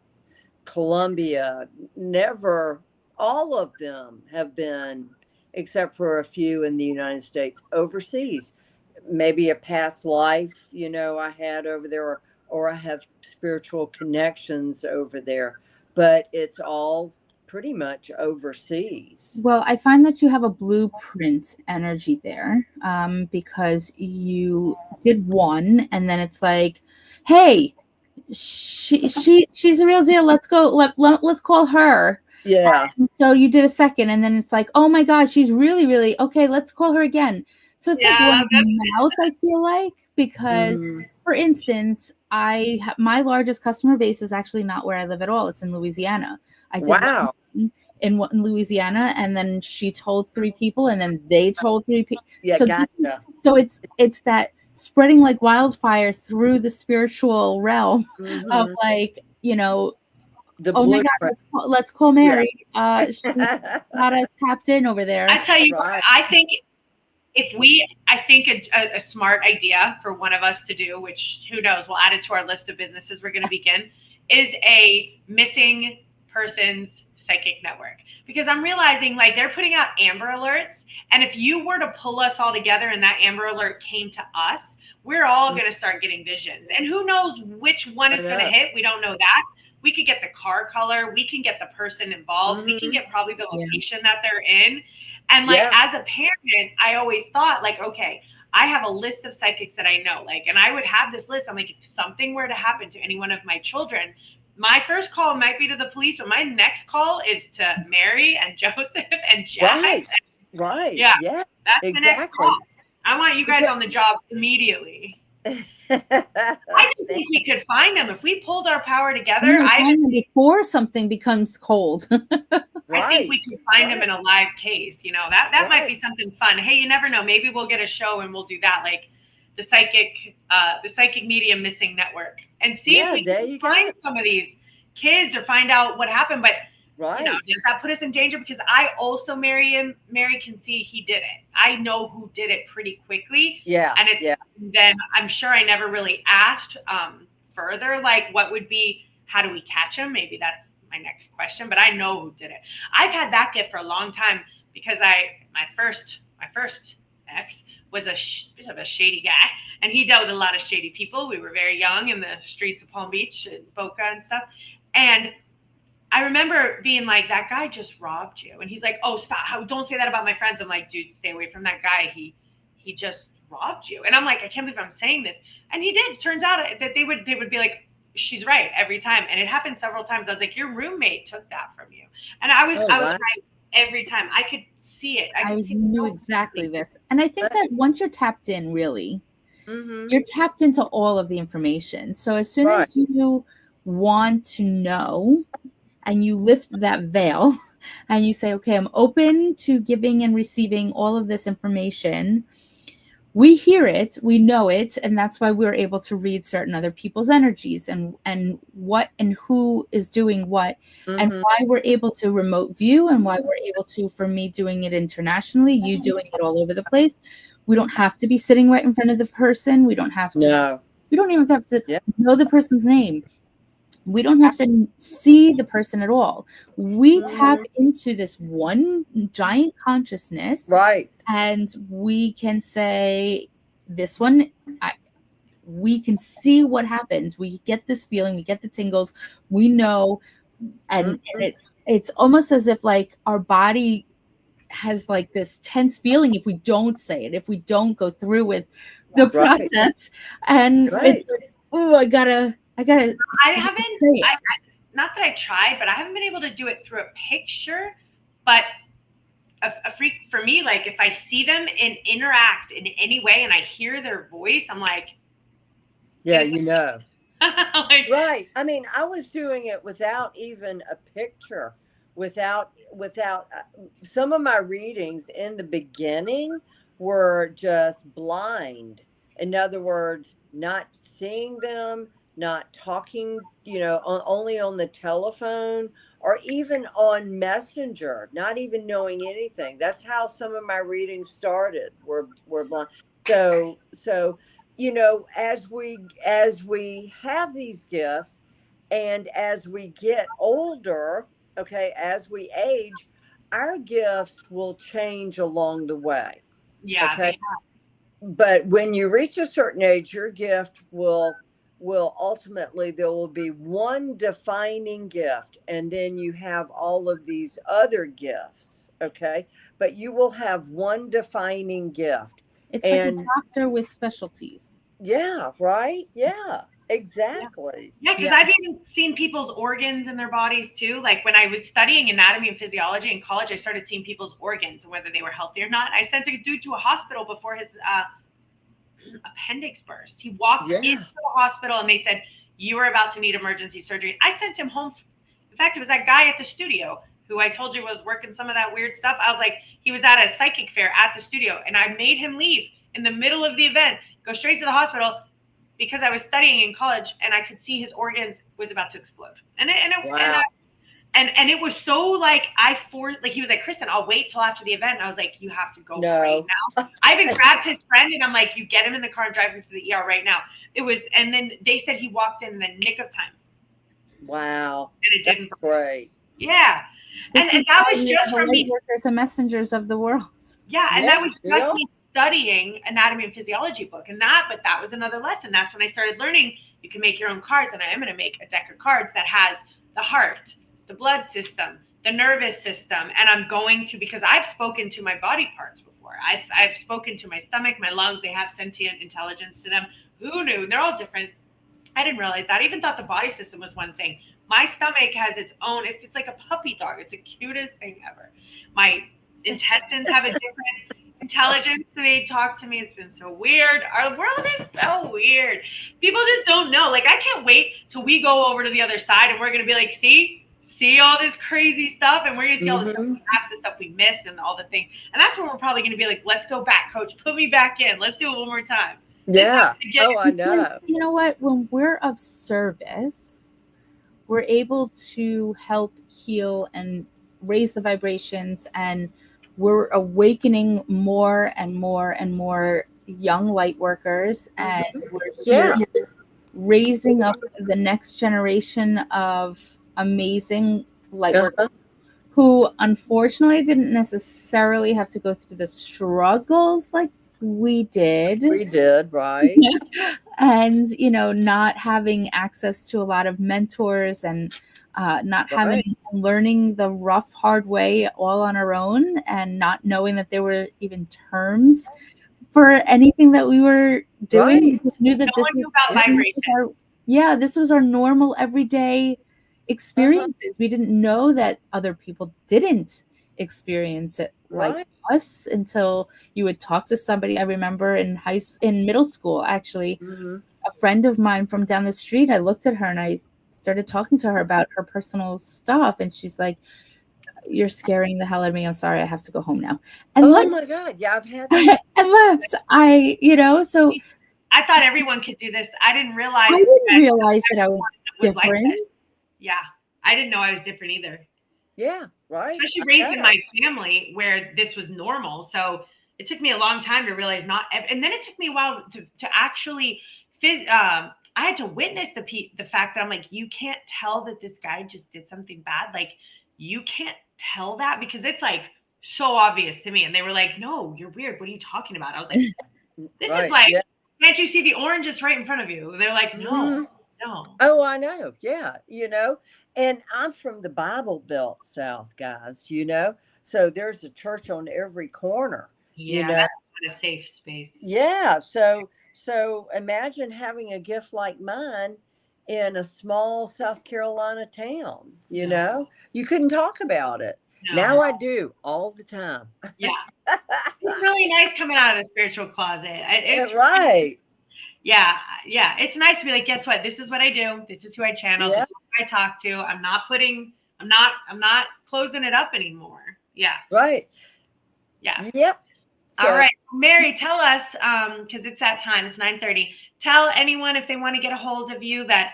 Colombia. Never all of them have been, except for a few in the United States, overseas. Maybe a past life, you know, I had over there, or I have spiritual connections over there, but it's all pretty much overseas. Well, I find that you have a blueprint energy there, because you did one, and then it's like, hey, she's the real deal. Let's go. Let's call her. Yeah. And so you did a second, and then it's like, oh my God, she's really, really okay. Let's call her again. So it's like one mouth, I feel like, because for instance, my largest customer base is actually not where I live at all. It's in Louisiana. I did in Louisiana, and then she told 3 people, and then they told 3 people. Yeah, so, gotcha. So it's that spreading like wildfire through the spiritual realm of, like, you know, oh my God, let's call Mary. She's got us tapped in over there. I tell you, I think a smart idea for one of us to do, which who knows, we'll add it to our list of businesses we're going to begin, is a missing persons psychic network. Because I'm realizing, like, they're putting out Amber Alerts, and if you were to pull us all together and that Amber Alert came to us, we're all going to start getting visions. And who knows which one is going to hit? We don't know that. We could get the car color. We can get the person involved. We can get probably the location that they're in. And like, as a parent, I always thought, like, okay, I have a list of psychics that I know, like, and I would have this list. I'm like, if something were to happen to any one of my children, my first call might be to the police, but my next call is to Mary and Joseph and Jack. Right. Yeah. That's the next call. I want you guys on the job immediately. I just think we could find them if we pulled our power together. Find them before something becomes cold. I think we can find them in a live case. You know, that might be something fun. Hey, you never know. Maybe we'll get a show and we'll do that, like the psychic medium missing network, and see if we can find some of these kids or find out what happened. But you know, does that put us in danger? Because I also, Mary can see he did it. I know who did it pretty quickly. Yeah. And then I'm sure I never really asked further, like, what would be, how do we catch him? Maybe that's my next question, but I know who did it. I've had that gift for a long time because my first ex was a bit of a shady guy, and he dealt with a lot of shady people. We were very young in the streets of Palm Beach and Boca and stuff. And I remember being like, that guy just robbed you. And he's like, oh, stop. Don't say that about my friends. I'm like, dude, stay away from that guy. He just robbed you. And I'm like, I can't believe I'm saying this. And he did. It turns out that they would be like, she's right every time. And it happened several times. I was like, your roommate took that from you. And I was right every time. I could see it. I knew exactly this. And I think that once you're tapped in, really, you're tapped into all of the information. So as soon as you want to know, and you lift that veil and you say, okay, I'm open to giving and receiving all of this information. We hear it, we know it, and that's why we're able to read certain other people's energies and what and who is doing what, and why we're able to remote view, and why we're able to, for me doing it internationally, you doing it all over the place. We don't have to be sitting right in front of the person. We don't have to. No. We don't even have to Yeah. know the person's name. We don't have to see the person at all. We tap into this one giant consciousness, Right. and we can say, this one, we can see what happens. We get this feeling, we get the tingles, we know, and it's almost as if like our body has like this tense feeling if we don't say it, if we don't go through with the process. And it's like, oh, I gotta I haven't, not that I tried, but I haven't been able to do it through a picture. But a freak for me, like if I see them and interact in any way and I hear their voice, I'm like, yeah, you know. Like, right. I mean, I was doing it without even a picture, without some of my readings in the beginning were just blind. In other words, not seeing them, not talking, only on the telephone or even on Messenger, not even knowing anything. That's how some of my readings started, were blind. So as we have these gifts and as we get older, okay, as we age, our gifts will change along the way. Yeah. Okay. But when you reach a certain age, your gift will ultimately, there will be one defining gift, and then you have all of these other gifts. Okay. But you will have one defining gift. It's like a doctor with specialties. Yeah, right? Yeah, exactly. Yeah, because I've even seen people's organs in their bodies too. Like when I was studying anatomy and physiology in college, I started seeing people's organs and whether they were healthy or not. I sent a dude to a hospital before his appendix burst. He walked into the hospital and they said, you are about to need emergency surgery. I sent him home. In fact, it was that guy at the studio who I told you was working some of that weird stuff. I was like, he was at a psychic fair at the studio, and I made him leave in the middle of the event, go straight to the hospital because I was studying in college and I could see his organs was about to explode. And it was so like he was like, Kristen, I'll wait till after the event. And I was like, you have to go right now. I even grabbed his friend and I'm like, you get him in the car and drive him to the ER right now. And then they said he walked in the nick of time. Wow. And it didn't. Great. Yeah. And that was just from me. Workers and messengers of the world. Yeah. And that was just me studying anatomy and physiology book. But that was another lesson. That's when I started learning you can make your own cards. And I am going to make a deck of cards that has the heart, the blood system, the nervous system. And I'm going to, because I've spoken to my body parts before. I've spoken to my stomach, my lungs, they have sentient intelligence to them. Who knew? They're all different. I didn't realize that. I even thought the body system was one thing. My stomach has its own, it's like a puppy dog. It's the cutest thing ever. My intestines have a different intelligence. They talk to me. It's been so weird. Our world is so weird. People just don't know. Like, I can't wait till we go over to the other side and we're going to be like, see all this crazy stuff. And we're going to see all the stuff, half the stuff we missed and all the things. And that's when we're probably going to be like, let's go back, coach, put me back in. Let's do it one more time. Yeah. Oh, I know. Because, you know what? When we're of service, we're able to help heal and raise the vibrations, and we're awakening more and more and more young light workers, and we're raising up the next generation of amazing light workers who unfortunately didn't necessarily have to go through the struggles like we did. We did, right. And, not having access to a lot of mentors and not having learning the rough, hard way all on our own, and not knowing that there were even terms for anything that we were doing. We just knew that this was our normal everyday experiences. We didn't know that other people didn't experience it like us until you would talk to somebody. I remember in middle school, actually, a friend of mine from down the street, I looked at her and I started talking to her about her personal stuff. And she's like, you're scaring the hell out of me. I'm sorry. I have to go home now. And my God. Yeah, I've had that. And left. So I thought everyone could do this. I didn't realize that I was different. Like yeah. I didn't know I was different either. Yeah, right. Especially raised in my family where this was normal. So it took me a long time to realize and then it took me a while to actually I had to witness the fact that I'm like, you can't tell that this guy just did something bad. Like, you can't tell that because it's like so obvious to me. And they were like, no, you're weird. What are you talking about? I was like, this Right, is like, yeah. can't you see the orange? It's right in front of you. They're like, no, no. Oh, I know. Yeah. And I'm from the Bible Belt South, guys, so there's a church on every corner, Yeah, that's not a safe space. Yeah. So imagine having a gift like mine in a small South Carolina town, you couldn't talk about it. No. Now I do all the time. Yeah. It's really nice coming out of the spiritual closet. It's right. Yeah. It's nice to be like, guess what? This is what I do. This is who I channel. Yeah. This is who I talk to. I'm not closing it up anymore. Yeah. Right. Yeah. Yep. All right. Mary, tell us, because it's that time, it's 9:30. Tell anyone if they want to get a hold of you that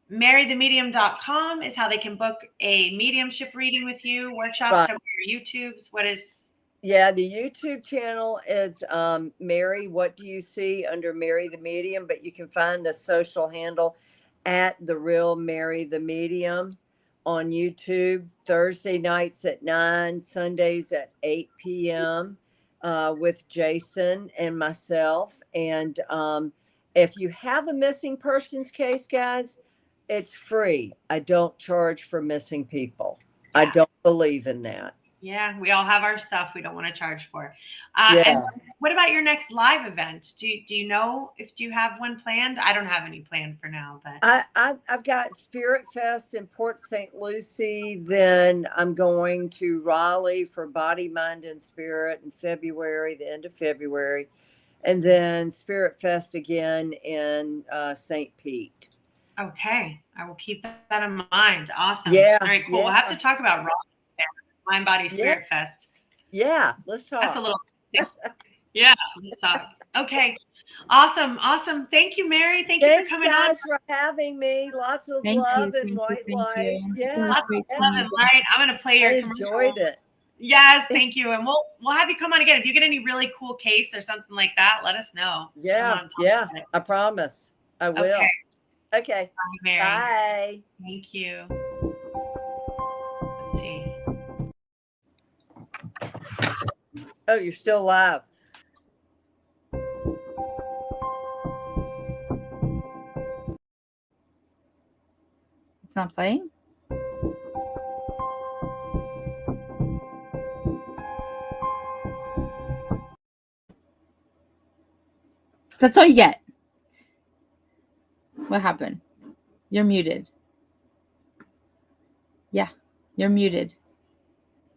marythemedium.com is how they can book a mediumship reading with you, workshops, come to your YouTubes. What is? Yeah, the YouTube channel is Mary, what do you see under Mary the Medium? But you can find the social handle at The Real Mary the Medium on YouTube, Thursday nights at 9, Sundays at 8 p.m. With Jason and myself. And if you have a missing persons case, guys, it's free. I don't charge for missing people. I don't believe in that. Yeah, we all have our stuff we don't want to charge for. And what about your next live event? Do you know if you have one planned? I don't have any planned for now, but I've got Spirit Fest in Port St. Lucie. Then I'm going to Raleigh for Body, Mind, and Spirit in February, the end of February, and then Spirit Fest again in St. Pete. Okay, I will keep that in mind. Awesome. Yeah. All right, cool. We'll have to talk about Raleigh. Mind, Body, Spirit Fest. Yeah, let's talk. That's a little. Yeah, let's talk. Okay, awesome. Thank you, Mary. Thank you for coming on. Thanks, guys, for having me. Lots of love and white light. Yeah, lots of love and light. I'm gonna play your commercial. Enjoyed it. Yes, thank you, and we'll have you come on again if you get any really cool case or something like that. Let us know. Yeah, I promise. I will. Okay. Bye, Mary. Bye. Thank you. Let's see. Oh, you're still live. It's not playing? That's all you get. What happened? You're muted. Yeah, you're muted.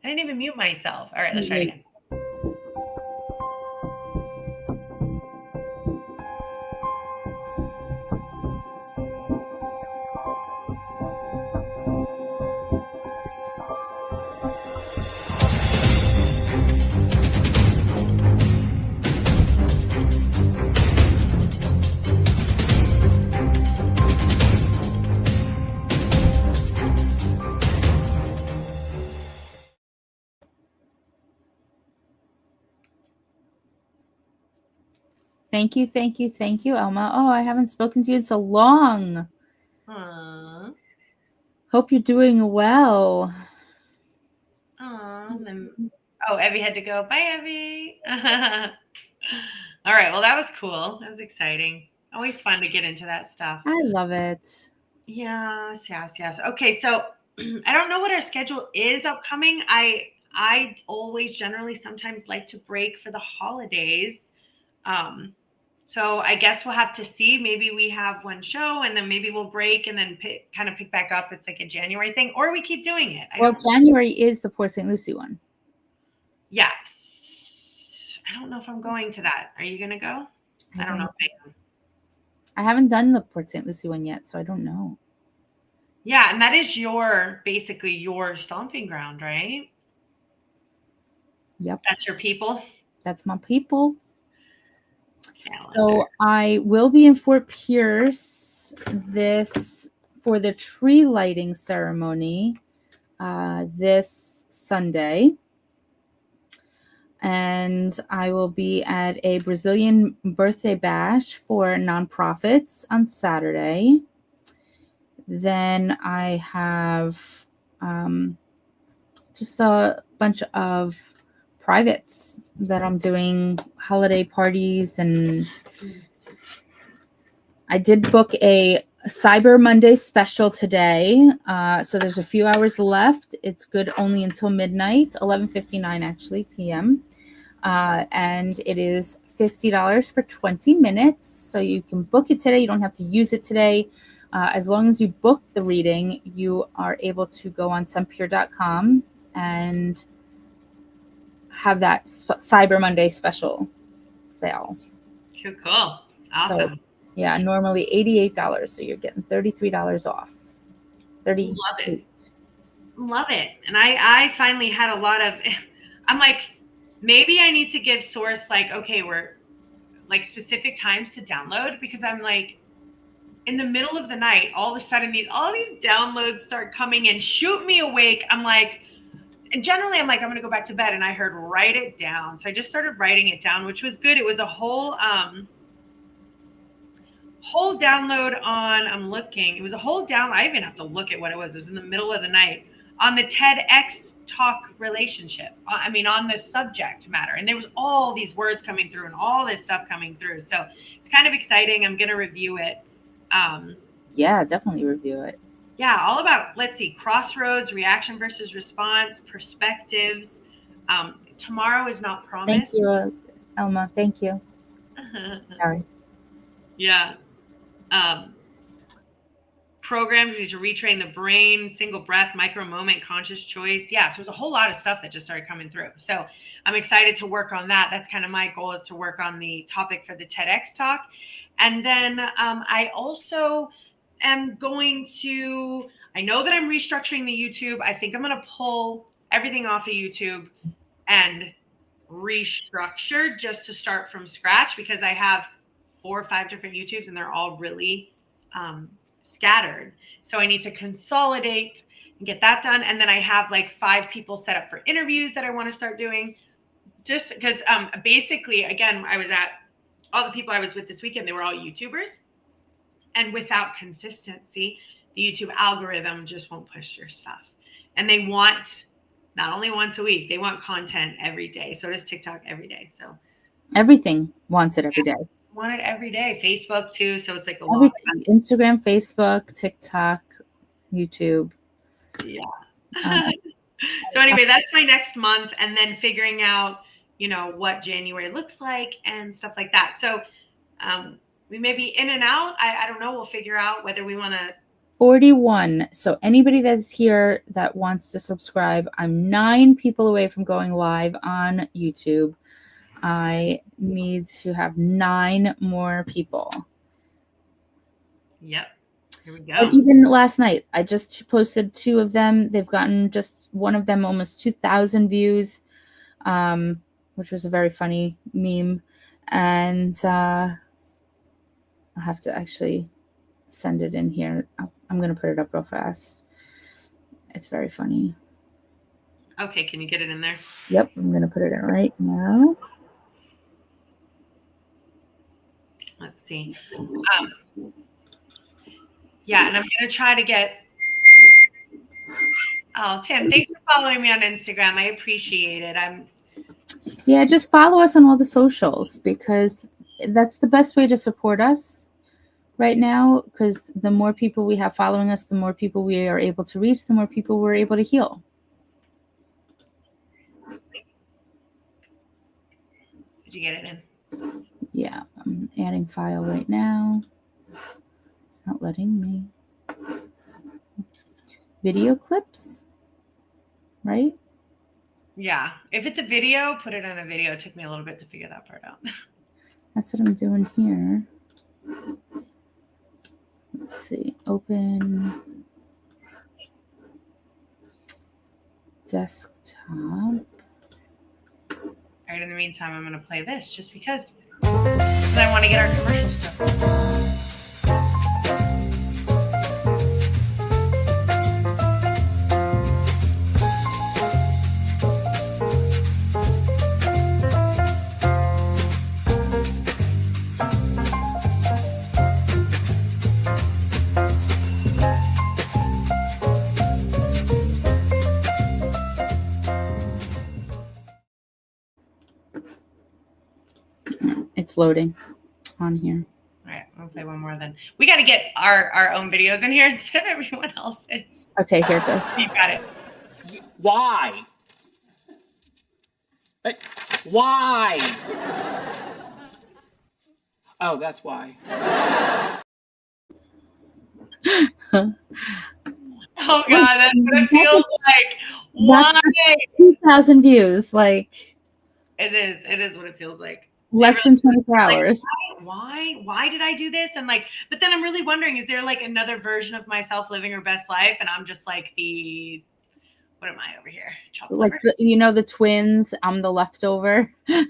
I didn't even mute myself. All right, let's try it again. Thank you, Elma. Oh, I haven't spoken to you in so long. Aww. Hope you're doing well. Oh, Evie had to go. Bye, Evie. All right. Well, that was cool. That was exciting. Always fun to get into that stuff. I love it. Yes. Okay, so I don't know what our schedule is upcoming. I always generally sometimes like to break for the holidays. So I guess we'll have to see. Maybe we have one show and then maybe we'll break and then kind of pick back up. It's like a January thing, or we keep doing it. Well, January is the Port St. Lucie one. Yes. I don't know if I'm going to that. Are you going to go? I don't know if I am. I haven't done the Port St. Lucie one yet, so I don't know. Yeah, and that is basically your stomping ground, right? Yep. That's your people? That's my people. So I will be in Fort Pierce for the tree lighting ceremony this Sunday. And I will be at a Brazilian birthday bash for nonprofits on Saturday. Then I have just a bunch of privates that I'm doing, holiday parties, and I did book a Cyber Monday special today. So there's a few hours left. It's good only until midnight, 11:59 actually p.m. And it is $50 for 20 minutes. So you can book it today. You don't have to use it today. As long as you book the reading, you are able to go on sunpure.com and have that Cyber Monday special sale. Cool. Awesome. So, yeah, normally $88. So you're getting $33 off. Love it. And I finally had a lot of, I'm like, maybe I need to give Source like, okay, we're like specific times to download, because I'm like, in the middle of the night, all of a sudden all these downloads start coming and shoot me awake. I'm like, and generally I'm like, I'm going to go back to bed. And I heard write it down. So I just started writing it down, which was good. It was a whole download on, I'm looking, it was a whole download. I even have to look at what it was. It was in the middle of the night on the TEDx talk relationship. On the subject matter. And there was all these words coming through and all this stuff coming through. So it's kind of exciting. I'm going to review it. Yeah, definitely review it. Yeah, all about, let's see, crossroads, reaction versus response, perspectives. Tomorrow is not promised. Thank you, Elma. Thank you. Sorry. Yeah. Programs to retrain the brain, single breath, micro moment, conscious choice. Yeah, so there's a whole lot of stuff that just started coming through. So I'm excited to work on that. That's kind of my goal, is to work on the topic for the TEDx talk. And then I also am going to, I know that I'm restructuring the YouTube. I think I'm going to pull everything off of YouTube and restructure just to start from scratch, because I have 4 or 5 different YouTubes and they're all really scattered. So I need to consolidate and get that done. And then I have like 5 people set up for interviews that I want to start doing, just because basically, again, I was at all the people I was with this weekend, they were all YouTubers. And without consistency, the YouTube algorithm just won't push your stuff. And they want not only once a week, they want content every day. So does TikTok every day. So everything wants it every day. Want it every day. Facebook too. So it's like a lot. Instagram, Facebook, TikTok, YouTube. Yeah. So anyway, that's my next month. And then figuring out, what January looks like and stuff like that. So we may be in and out. I don't know. We'll figure out whether we want to. 41. So anybody that's here that wants to subscribe, I'm 9 people away from going live on YouTube. I need to have 9 more people. Yep. Here we go. But even last night, I just posted 2 of them. They've gotten just one of them almost 2,000 views, which was a very funny meme. And I'll have to actually send it in here. I'm going to put it up real fast. It's very funny. Okay. Can you get it in there? Yep. I'm going to put it in right now. Let's see. Yeah, and I'm going to try to get. Oh, Tim, thanks for following me on Instagram. I appreciate it. Yeah, just follow us on all the socials, because that's the best way to support us right now, because the more people we have following us, the more people we are able to reach, the more people we're able to heal. Did you get it in? Yeah, I'm adding file right now. It's not letting me. Video clips, right? Yeah. If it's a video, put it on a video. It took me a little bit to figure that part out. That's what I'm doing here. Let's see. Open desktop. All right. In the meantime, I'm going to play this just because I want to get our commercial stuff. floating on here. All right, I'll play one more then. We got to get our own videos in here instead of everyone else's. Okay, here it goes. You got it. Why? Why? Oh, that's why. Oh God, that's what it feels like. Why? 2,000 views. Like, It is what it feels like. less than 24 hours. Like, why did I do this? And like, but then I'm really wondering, is there like another version of myself living her best life? And I'm just like what am I over here? Like, the twins, I'm the leftover. Yeah,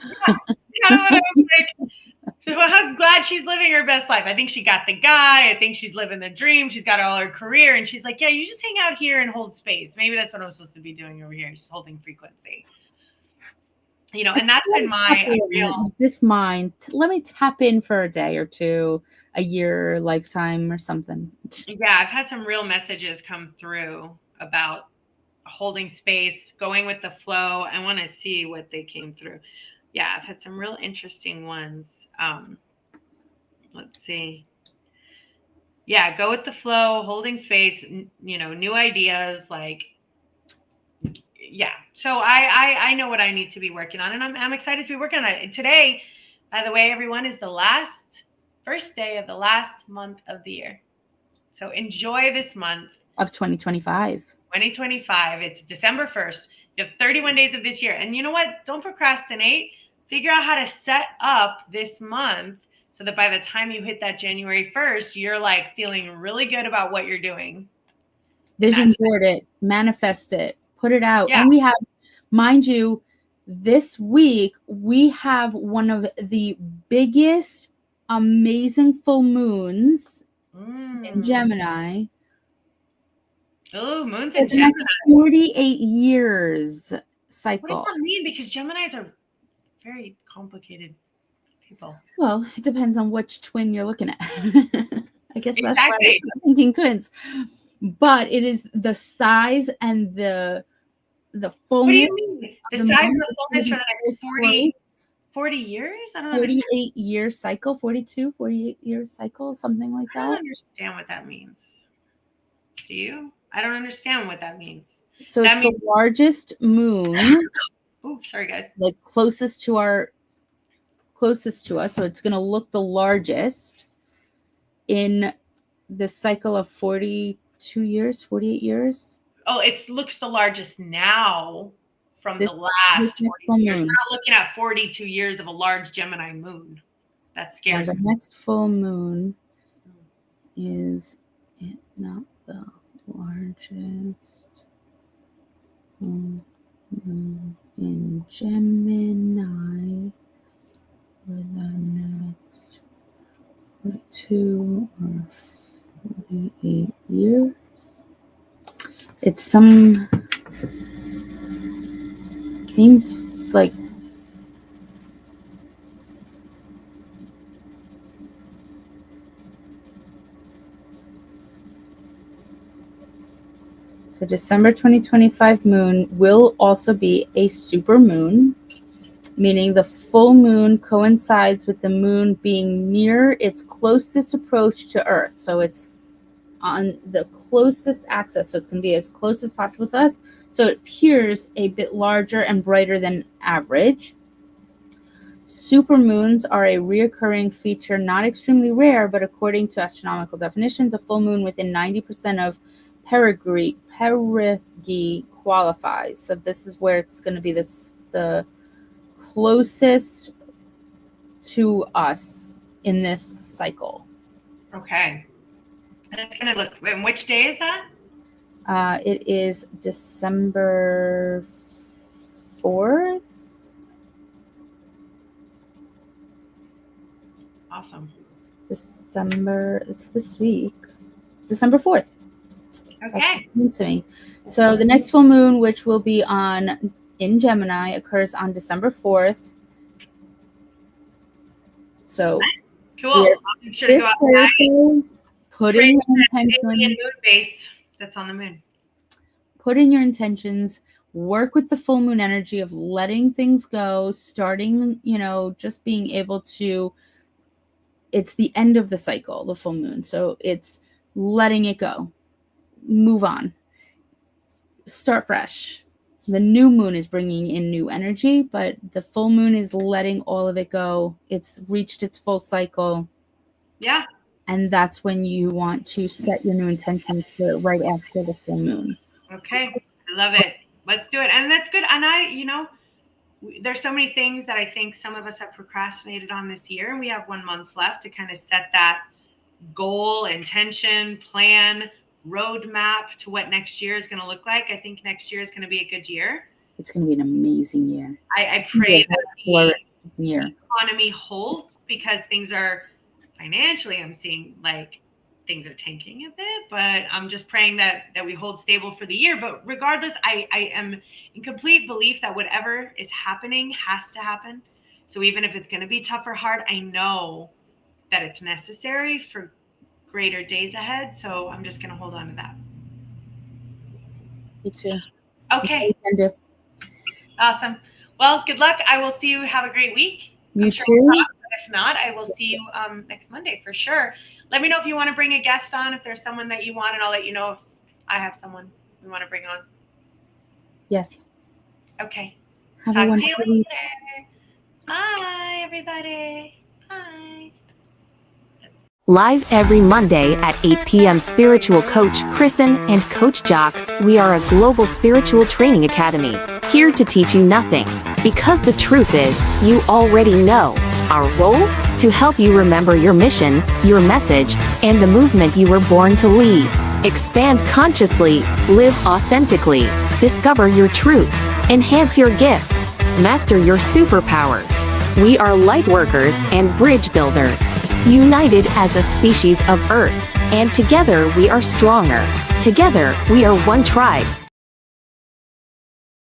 I was like, I'm glad she's living her best life. I think she got the guy. I think she's living the dream. She's got all her career. And she's like, yeah, you just hang out here and hold space. Maybe that's what I'm supposed to be doing over here, just holding frequency. And that's been my real. This mind, let me tap in for a day or two, a year, lifetime or something. Yeah, I've had some real messages come through about holding space, going with the flow. I want to see what they came through. Yeah, I've had some real interesting ones. Let's see. Yeah, go with the flow, holding space, new ideas, like, yeah. So I know what I need to be working on, and I'm excited to be working on it. And today, by the way, everyone, is the first day of the last month of the year. So enjoy this month Of 2025. 2025. It's December 1st. You have 31 days of this year. And you know what? Don't procrastinate. Figure out how to set up this month so that by the time you hit that January 1st, you're like feeling really good about what you're doing. Vision board it, manifest it, put it out. Yeah. And we have, mind you, this week, we have one of the biggest, amazing full moons in Gemini. Oh, moon's For in the Gemini. next 48 years cycle. What does that mean? Because Geminis are very complicated people. Well, it depends on which twin you're looking at. I guess that's why Exactly. I'm thinking twins. But it is the size and the fullness. What do you mean? The size and the fullness for the next 40 years? I don't understand. 48-year cycle, 42, 48-year cycle, something like I don't that. understand what that means. Do you? I don't understand what that means. So That it's means- the largest moon, Oh, sorry, guys. like closest to us. So it's going to look the largest in the cycle of 42 years, 48 years. Oh, it looks the largest now from This the last next 40 full years. moon. We're not looking at 42 years of a large Gemini moon. That Now, scares the me. next full moon is not the largest full moon in Gemini for the next 42 or 48 years. It's some means like so December 2025 moon will also be a super moon, meaning the full moon coincides with the moon being near its closest approach to Earth. So it's on the closest axis. So it's going to be as close as possible to us. So it appears a bit larger and brighter than average. Supermoons are a reoccurring feature, not extremely rare, but according to astronomical definitions, a full moon within 90% of perigee qualifies. So this is where it's going to be the closest to us in this cycle. Okay. And it's going to look, and which day is that? It is December 4th. Awesome. It's this week. December 4th. Okay. That's to me. So the next full moon, which will be in Gemini, occurs on December 4th. So Cool. I'll make sure to this go out tonight. Thursday, put in your Alien intentions. moon base that's on the moon. Put in your intentions. work with the full moon energy of letting things go, starting, just being able to, it's the end of the cycle, the full moon. So it's letting it go, move on, start fresh. The new moon is bringing in new energy, but the full moon is letting all of it go. It's reached its full cycle. Yeah. And that's when you want to set your new intentions for right after the full moon. Okay. I love it. Let's do it. And that's good. And there's so many things that I think some of us have procrastinated on this year. And we have 1 month left to kind of set that goal, intention, plan, roadmap to what next year is going to look like. I think next year is going to be a good year. It's going to be an amazing year. I pray that the year. economy holds, because things are financially, I'm seeing like things are tanking a bit, but I'm just praying that we hold stable for the year. But regardless, I am in complete belief that whatever is happening has to happen. So even if it's going to be tough or hard, I know that it's necessary for greater days ahead. So I'm just going to hold on to that. Me too. Okay. Awesome. Well, good luck. I will see you. Have a great week. You sure too. If not, I will see you next Monday for sure. Let me know if you want to bring a guest on, if there's someone that you want, and I'll let you know if I have someone we want to bring on. Yes. Okay. Have Talk a to wonderful you week. later. Bye, everybody. Bye. Live every Monday at 8 p.m. Spiritual Coach Kristen and Coach Jocks. We are a global spiritual training academy, here to teach you nothing, because the truth is, you already know. Our role? To help you remember your mission, your message, and the movement you were born to lead. Expand consciously, live authentically, discover your truth, enhance your gifts, master your superpowers. We are light workers and bridge builders, united as a species of Earth, and together we are stronger. Together, we are one tribe.